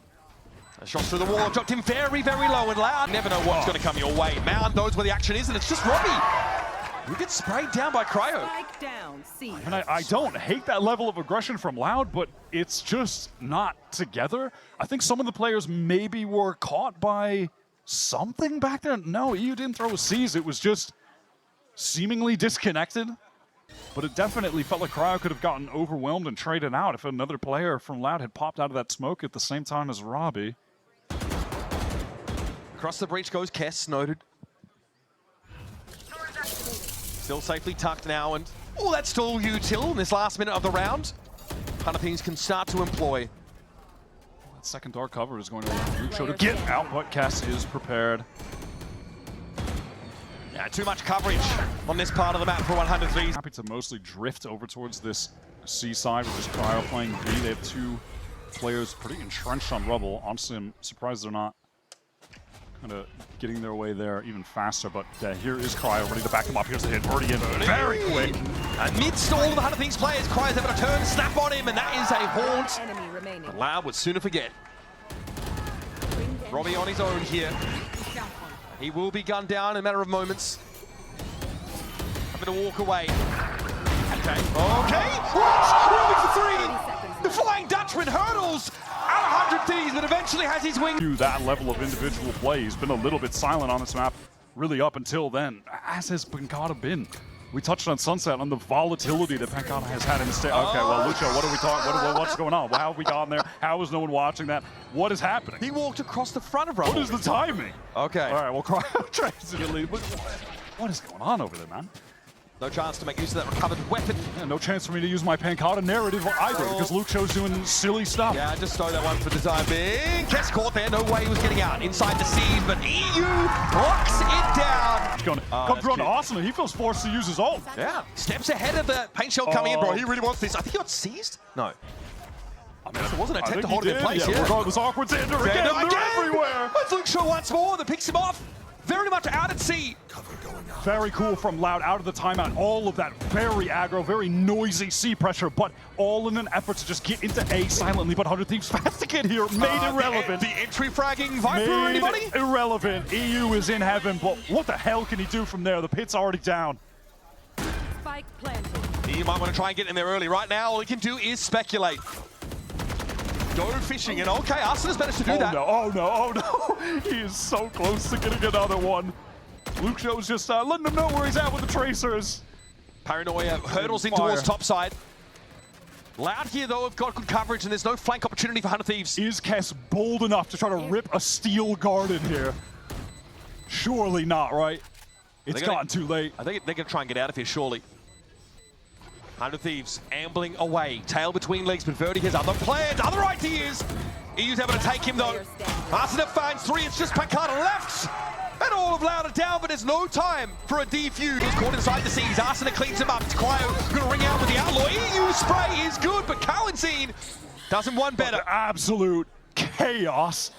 A shot through the wall, dropped him very, very low and loud. Never know what's going to come your way. Mound knows where the action is, and it's just Robbie who gets sprayed down by Cryo. And I don't hate that level of aggression from Loud, but it's just not together. I think some of the players maybe were caught by something back there. No, EU didn't throw a seize. It was just seemingly disconnected. But it definitely felt like Cryo could have gotten overwhelmed and traded out if another player from Loud had popped out of that smoke at the same time as Robbie. Across the breach goes Kess, noted. Still safely tucked now, and oh, that's still util in this last minute of the round. 100 Thieves can start to employ. That second dark cover is going to allow Lucho to get out, but Kess is prepared. Yeah, too much coverage on this part of the map for 100 Thieves. Happy to mostly drift over towards this C side with this Cryo playing B. They have two players pretty entrenched on Rubble. Honestly, I'm surprised they're not kind of getting their way there even faster, but here is Cryo ready to back him up. Here's the hit, already in very quick. Amidst all of the 100 Thieves players, Cryo's able to turn, snap on him, and that is a haunt. But Loud would sooner forget. Robbie on his own here. He will be gunned down in a matter of moments. Having to walk away. Okay. Okay! What? Robbie for 3! The Flying Dutchman hurdles out 100 Thieves, but eventually has his wing. To that level of individual play, he's been a little bit silent on this map, really up until then, as has Pancata been. We touched on Sunset, on the volatility that Pancata has had in the state. Okay, well, Lucho, what are we talking? What's going on? How have we gotten there? How is no one watching that? What is happening? He walked across the front of Rubble. What is the timing? Okay. All right, well, Cryo tries to get lead. What is going on over there, man? No chance to make use of that recovered weapon. Yeah, no chance for me to use my Pancata narrative either, because Lucho's doing silly stuff. Yeah, just throw that one for the time being. Kess caught there, no way he was getting out. Inside the siege, but EU locks it down. He's going to come through on Arsenal. He feels forced to use his ult. Yeah, steps ahead of the paint shell coming in, bro. He really wants this. I think he got seized? No. I mean, if it wasn't an attempt to hold him in place, yeah. Regardless, awkward Xander again. They're everywhere. That's Lucho once more that picks him off. Very much out at sea. Very cool from Loud out of the timeout. All of that very aggro, very noisy C pressure, but all in an effort to just get into A silently. But 100 Thieves fast to get here, made irrelevant. The entry fragging Viper or anybody? Irrelevant. EU is in heaven, but what the hell can he do from there? The pit's already down. Spike planted. He might want to try and get in there early. Right now, all he can do is speculate. Go fishing, and okay, Arsenal's managed to do that. Oh no. He is so close to getting another one. Lucho's just letting him know where he's at with the tracers. Paranoia hurdles in towards topside. Loud here, though, have got good coverage, and there's no flank opportunity for 100 Thieves. Is Kess bold enough to try to rip a steel garden here? Surely not, right? It's gotten too late. I think they're going to try and get out of here, surely. 100 Thieves ambling away, tail between legs, but Verdi has other plans, other ideas. EU's able to take him, though. Arsenal finds 3, it's just Pancata left. And all of Loud are down, but there's no time for a defuse. He's caught inside the seas. Arsenal cleans him up. It's Cryo going to ring out with the outlaw. EU spray is good, but Cowanzine doesn't want better. Absolute chaos.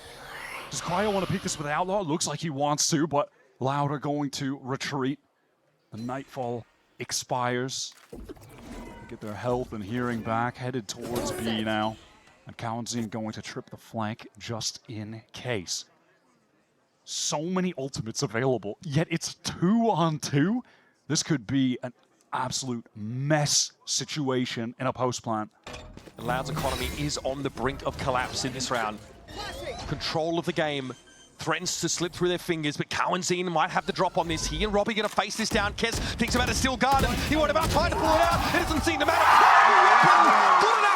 Does Cryo want to pick this with Outlaw? Looks like he wants to, but Loud are going to retreat. The Nightfall expires. Get their health and hearing back, headed towards B now. And Kawanzin going to trip the flank just in case. So many ultimates available, yet it's 2-on-2. This could be an absolute mess situation in a post plant. Loud's economy is on the brink of collapse in this round. Control of the game threatens to slip through their fingers, but Kawanzin might have the drop on this. He and Robbie going to face this down. Kess thinks about a still guard. He won't about trying to pull it out. It doesn't seem to matter.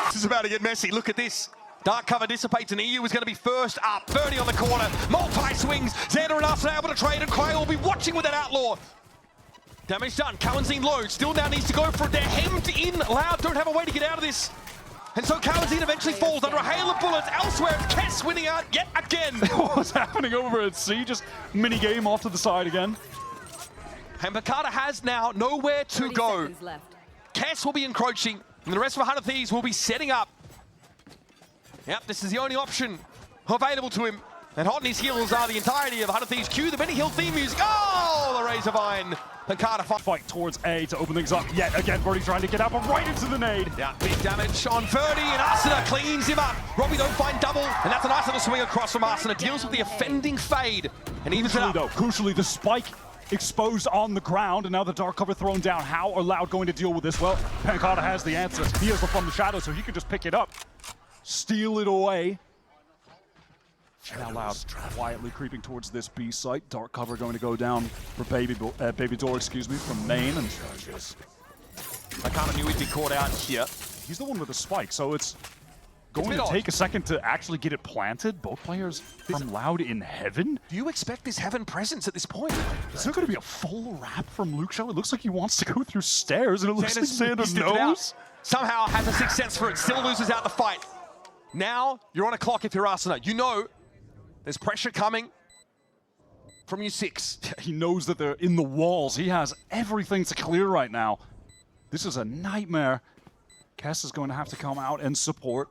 This is about to get messy. Look at this. Dark cover dissipates and EU is going to be first up. 30 on the corner. Multi-swings. Xander and us are able to trade, and Cryo will be watching with that Outlaw. Damage done. Kawanzin low. Still now needs to go for it. They're hemmed in. Loud don't have a way to get out of this. And so Kawanzin eventually falls under a hail of bullets. Elsewhere, it's Kess winning out yet again. What's happening over at C? Just mini game off to the side again. And Bakata has now nowhere to go. Kess will be encroaching, and the rest of 100 Thieves will be setting up. Yep, this is the only option available to him. And hot on his heels are the entirety of 100 Thieves. Cue the Benny Hill theme music. Oh, the Razor Vine. Bakata fight towards A to open things up yet again. Birdie trying to get out, but right into the nade. Yeah, big damage on Ferdy, and Arsena cleans him up. Robbie don't find double, and that's a nice little swing across from Arsena. Deals with the offending fade, and evens it up. Crucially, the spike exposed on the ground, and now the dark cover thrown down. How are Loud going to deal with this? Well, Pancata has the answer. He is from the shadow, so he can just pick it up, steal it away. Now Loud quietly creeping towards this B site. Dark cover going to go down for Baby Door, from main. And I kind of knew he'd be caught out here. He's the one with the spike, so it's going to take a second to actually get it planted. Both players from Loud in heaven. Do you expect this heaven presence at this point? Is there going to be a full wrap from Luke Shaw? It looks like he wants to go through stairs, and it looks like Xander knows. Somehow has a sixth sense for it, still loses out the fight. Now you're on a clock if you're Arsena. You know there's pressure coming from you 6. He knows that they're in the walls. He has everything to clear right now. This is a nightmare. Kess is going to have to come out and support.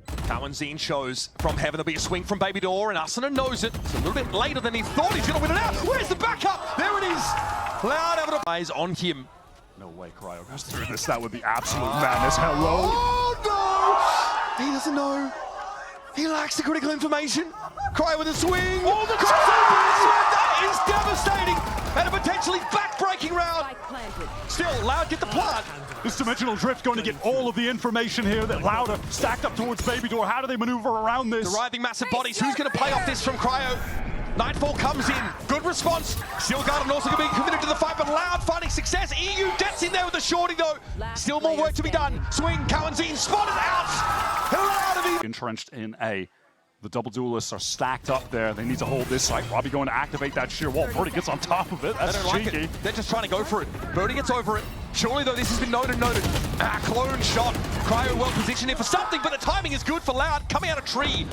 Kawanzin shows from heaven. There'll be a swing from Baby Door, and Arsena knows it. It's a little bit later than he thought. He's going to win it out. Where's the backup? There it is. Loud able to eyes on him. No way Cryo goes through this. That would be absolute madness. Hello. Oh, no. He doesn't know. He lacks the critical information. Cryo with a swing. Oh, the that is devastating. And a potentially back-breaking round. Still, Loud get the plant. This dimensional drift going to get all of the information here that Loud are stacked up towards Baby Door. How do they maneuver around this? The writhing massive bodies. Who's going to play off this from Cryo? Nightfall comes in. Good response. Still Garden also going to be committed to the fight, but Loud finding success. EU gets in there with the shorty though. Still more work to be done. Swing, Kawanzin spotted out. Entrenched in A. The double duelists are stacked up there. They need to hold this site. Robbie going to activate that sheer wall. Birdie gets on top of it. That's cheeky. Like it. They're just trying to go for it. Birdie gets over it. Surely though, this has been noted. Clone shot. Cryo well positioned here for something, but the timing is good for Loud. Coming out of tree.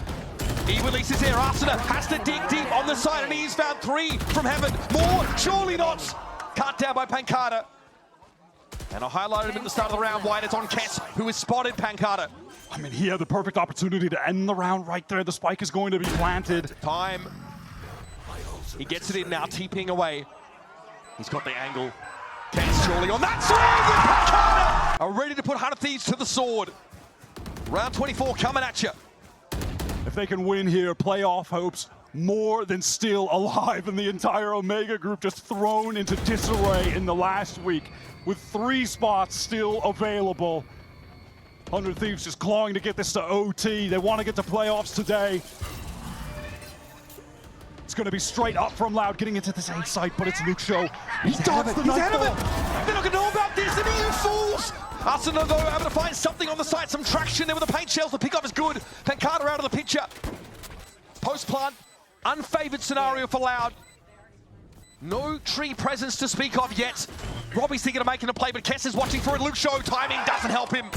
He releases here. Arsena has to dig deep on the side, and he's found 3 from heaven. More, surely not. Cut down by Pancata. And I highlighted him at the start of the round wide. It's on Kess, who has spotted Pancata. I mean, he had the perfect opportunity to end the round right there. The spike is going to be planted. Time. He gets it in now, TPing away. He's got the angle. Kess surely on that swing, and Pancata are ready to put 100 Thieves to the sword. Round 24 coming at you. If they can win here, playoff hopes more than still alive, and the entire Omega group just thrown into disarray in the last week with 3 spots still available. 100 Thieves just clawing to get this to OT. They want to get to playoffs today. It's going to be straight up from Loud, getting into this A site, but it's Luke Show. He dodged the Nightfall. They're not going to know about this, and EU falls. Arsena though able to find something on the side, some traction there with the paint shells. The pickup is good. Pancata out of the picture. Post plant, unfavored scenario for Loud. No tree presence to speak of yet. Robbie's thinking of making a play, but Kess is watching for it. Luke Show timing doesn't help him.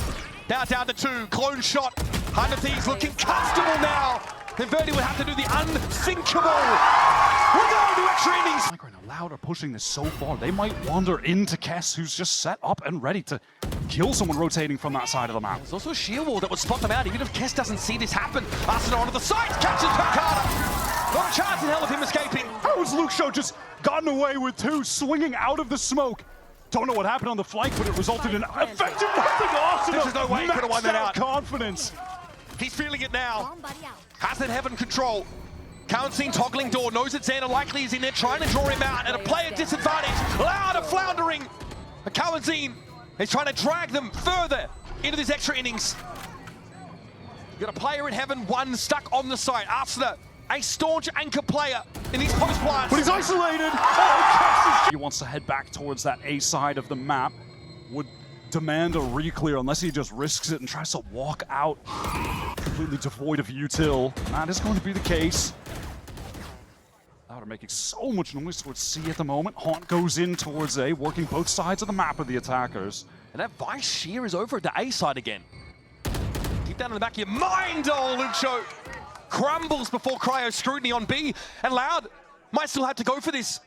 Now down to 2. Clone shot. 100 Thieves looking comfortable now. Then Verdi would have to do the unthinkable. We're going to extra innings. Like right now, Loud are pushing this so far. They might wander into Kess, who's just set up and ready to kill someone rotating from that side of the map. There's also a shield wall that would spot them out, even if Kess doesn't see this happen. Arsena onto the side, catches Pancata. Not a chance in hell of him escaping. How has Luke Show just gotten away with two, swinging out of the smoke? Don't know what happened on the flank, but it resulted in effective nothing. Awesome. There's no way he could have won that out. Confidence. He's feeling it now. Has that heaven control. Councing, toggling door, knows that Xander likely is in there, trying to draw him out at a player disadvantage. Loud and floundering. But Cowanzine is trying to drag them further into this extra innings. Got a player in heaven, one stuck on the side. Arsenal, a staunch anchor player in these post plants. But he's isolated. Oh, he wants to head back towards that A side of the map. Would demand a reclear unless he just risks it and tries to walk out completely devoid of util. That is going to be the case. Are making so much noise towards C at the moment. Haunt goes in towards A, working both sides of the map of the attackers. And that Vice Shear is over at the A side again. Deep down in the back of your mind, oh, Lucho crumbles before Cryo scrutiny on B. And Loud might still have to go for this.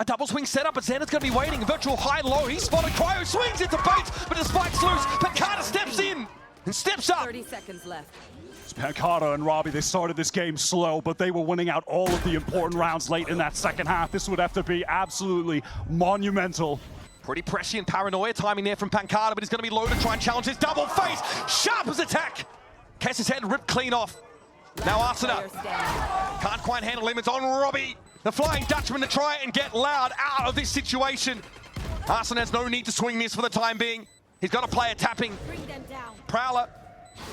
A double swing setup, but Xander's going to be waiting. Virtual high-low, he spotted Cryo, swings into bait, but the spike's loose. Pancada steps in and steps up. 30 seconds left. Pancada and Robbie, they started this game slow, but they were winning out all of the important rounds late in that second half. This would have to be absolutely monumental. Pretty prescient paranoia timing there from Pancada, but he's going to be low to try and challenge his double face. Sharp as attack. Kess's head ripped clean off. Now Arsenal can't quite handle him. It's on Robbie, the Flying Dutchman, to try and get Loud out of this situation. Arsenal has no need to swing this for the time being. He's got a player tapping. Bring them down. Prowler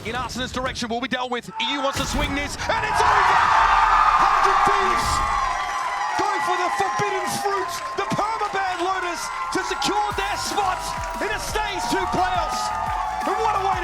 in Arsenal's direction will be dealt with. EU wants to swing this, and it's over! 100 Thieves go for the forbidden fruit, the permaban Lotus, to secure their spot in a Stage 2 playoffs. And what a way to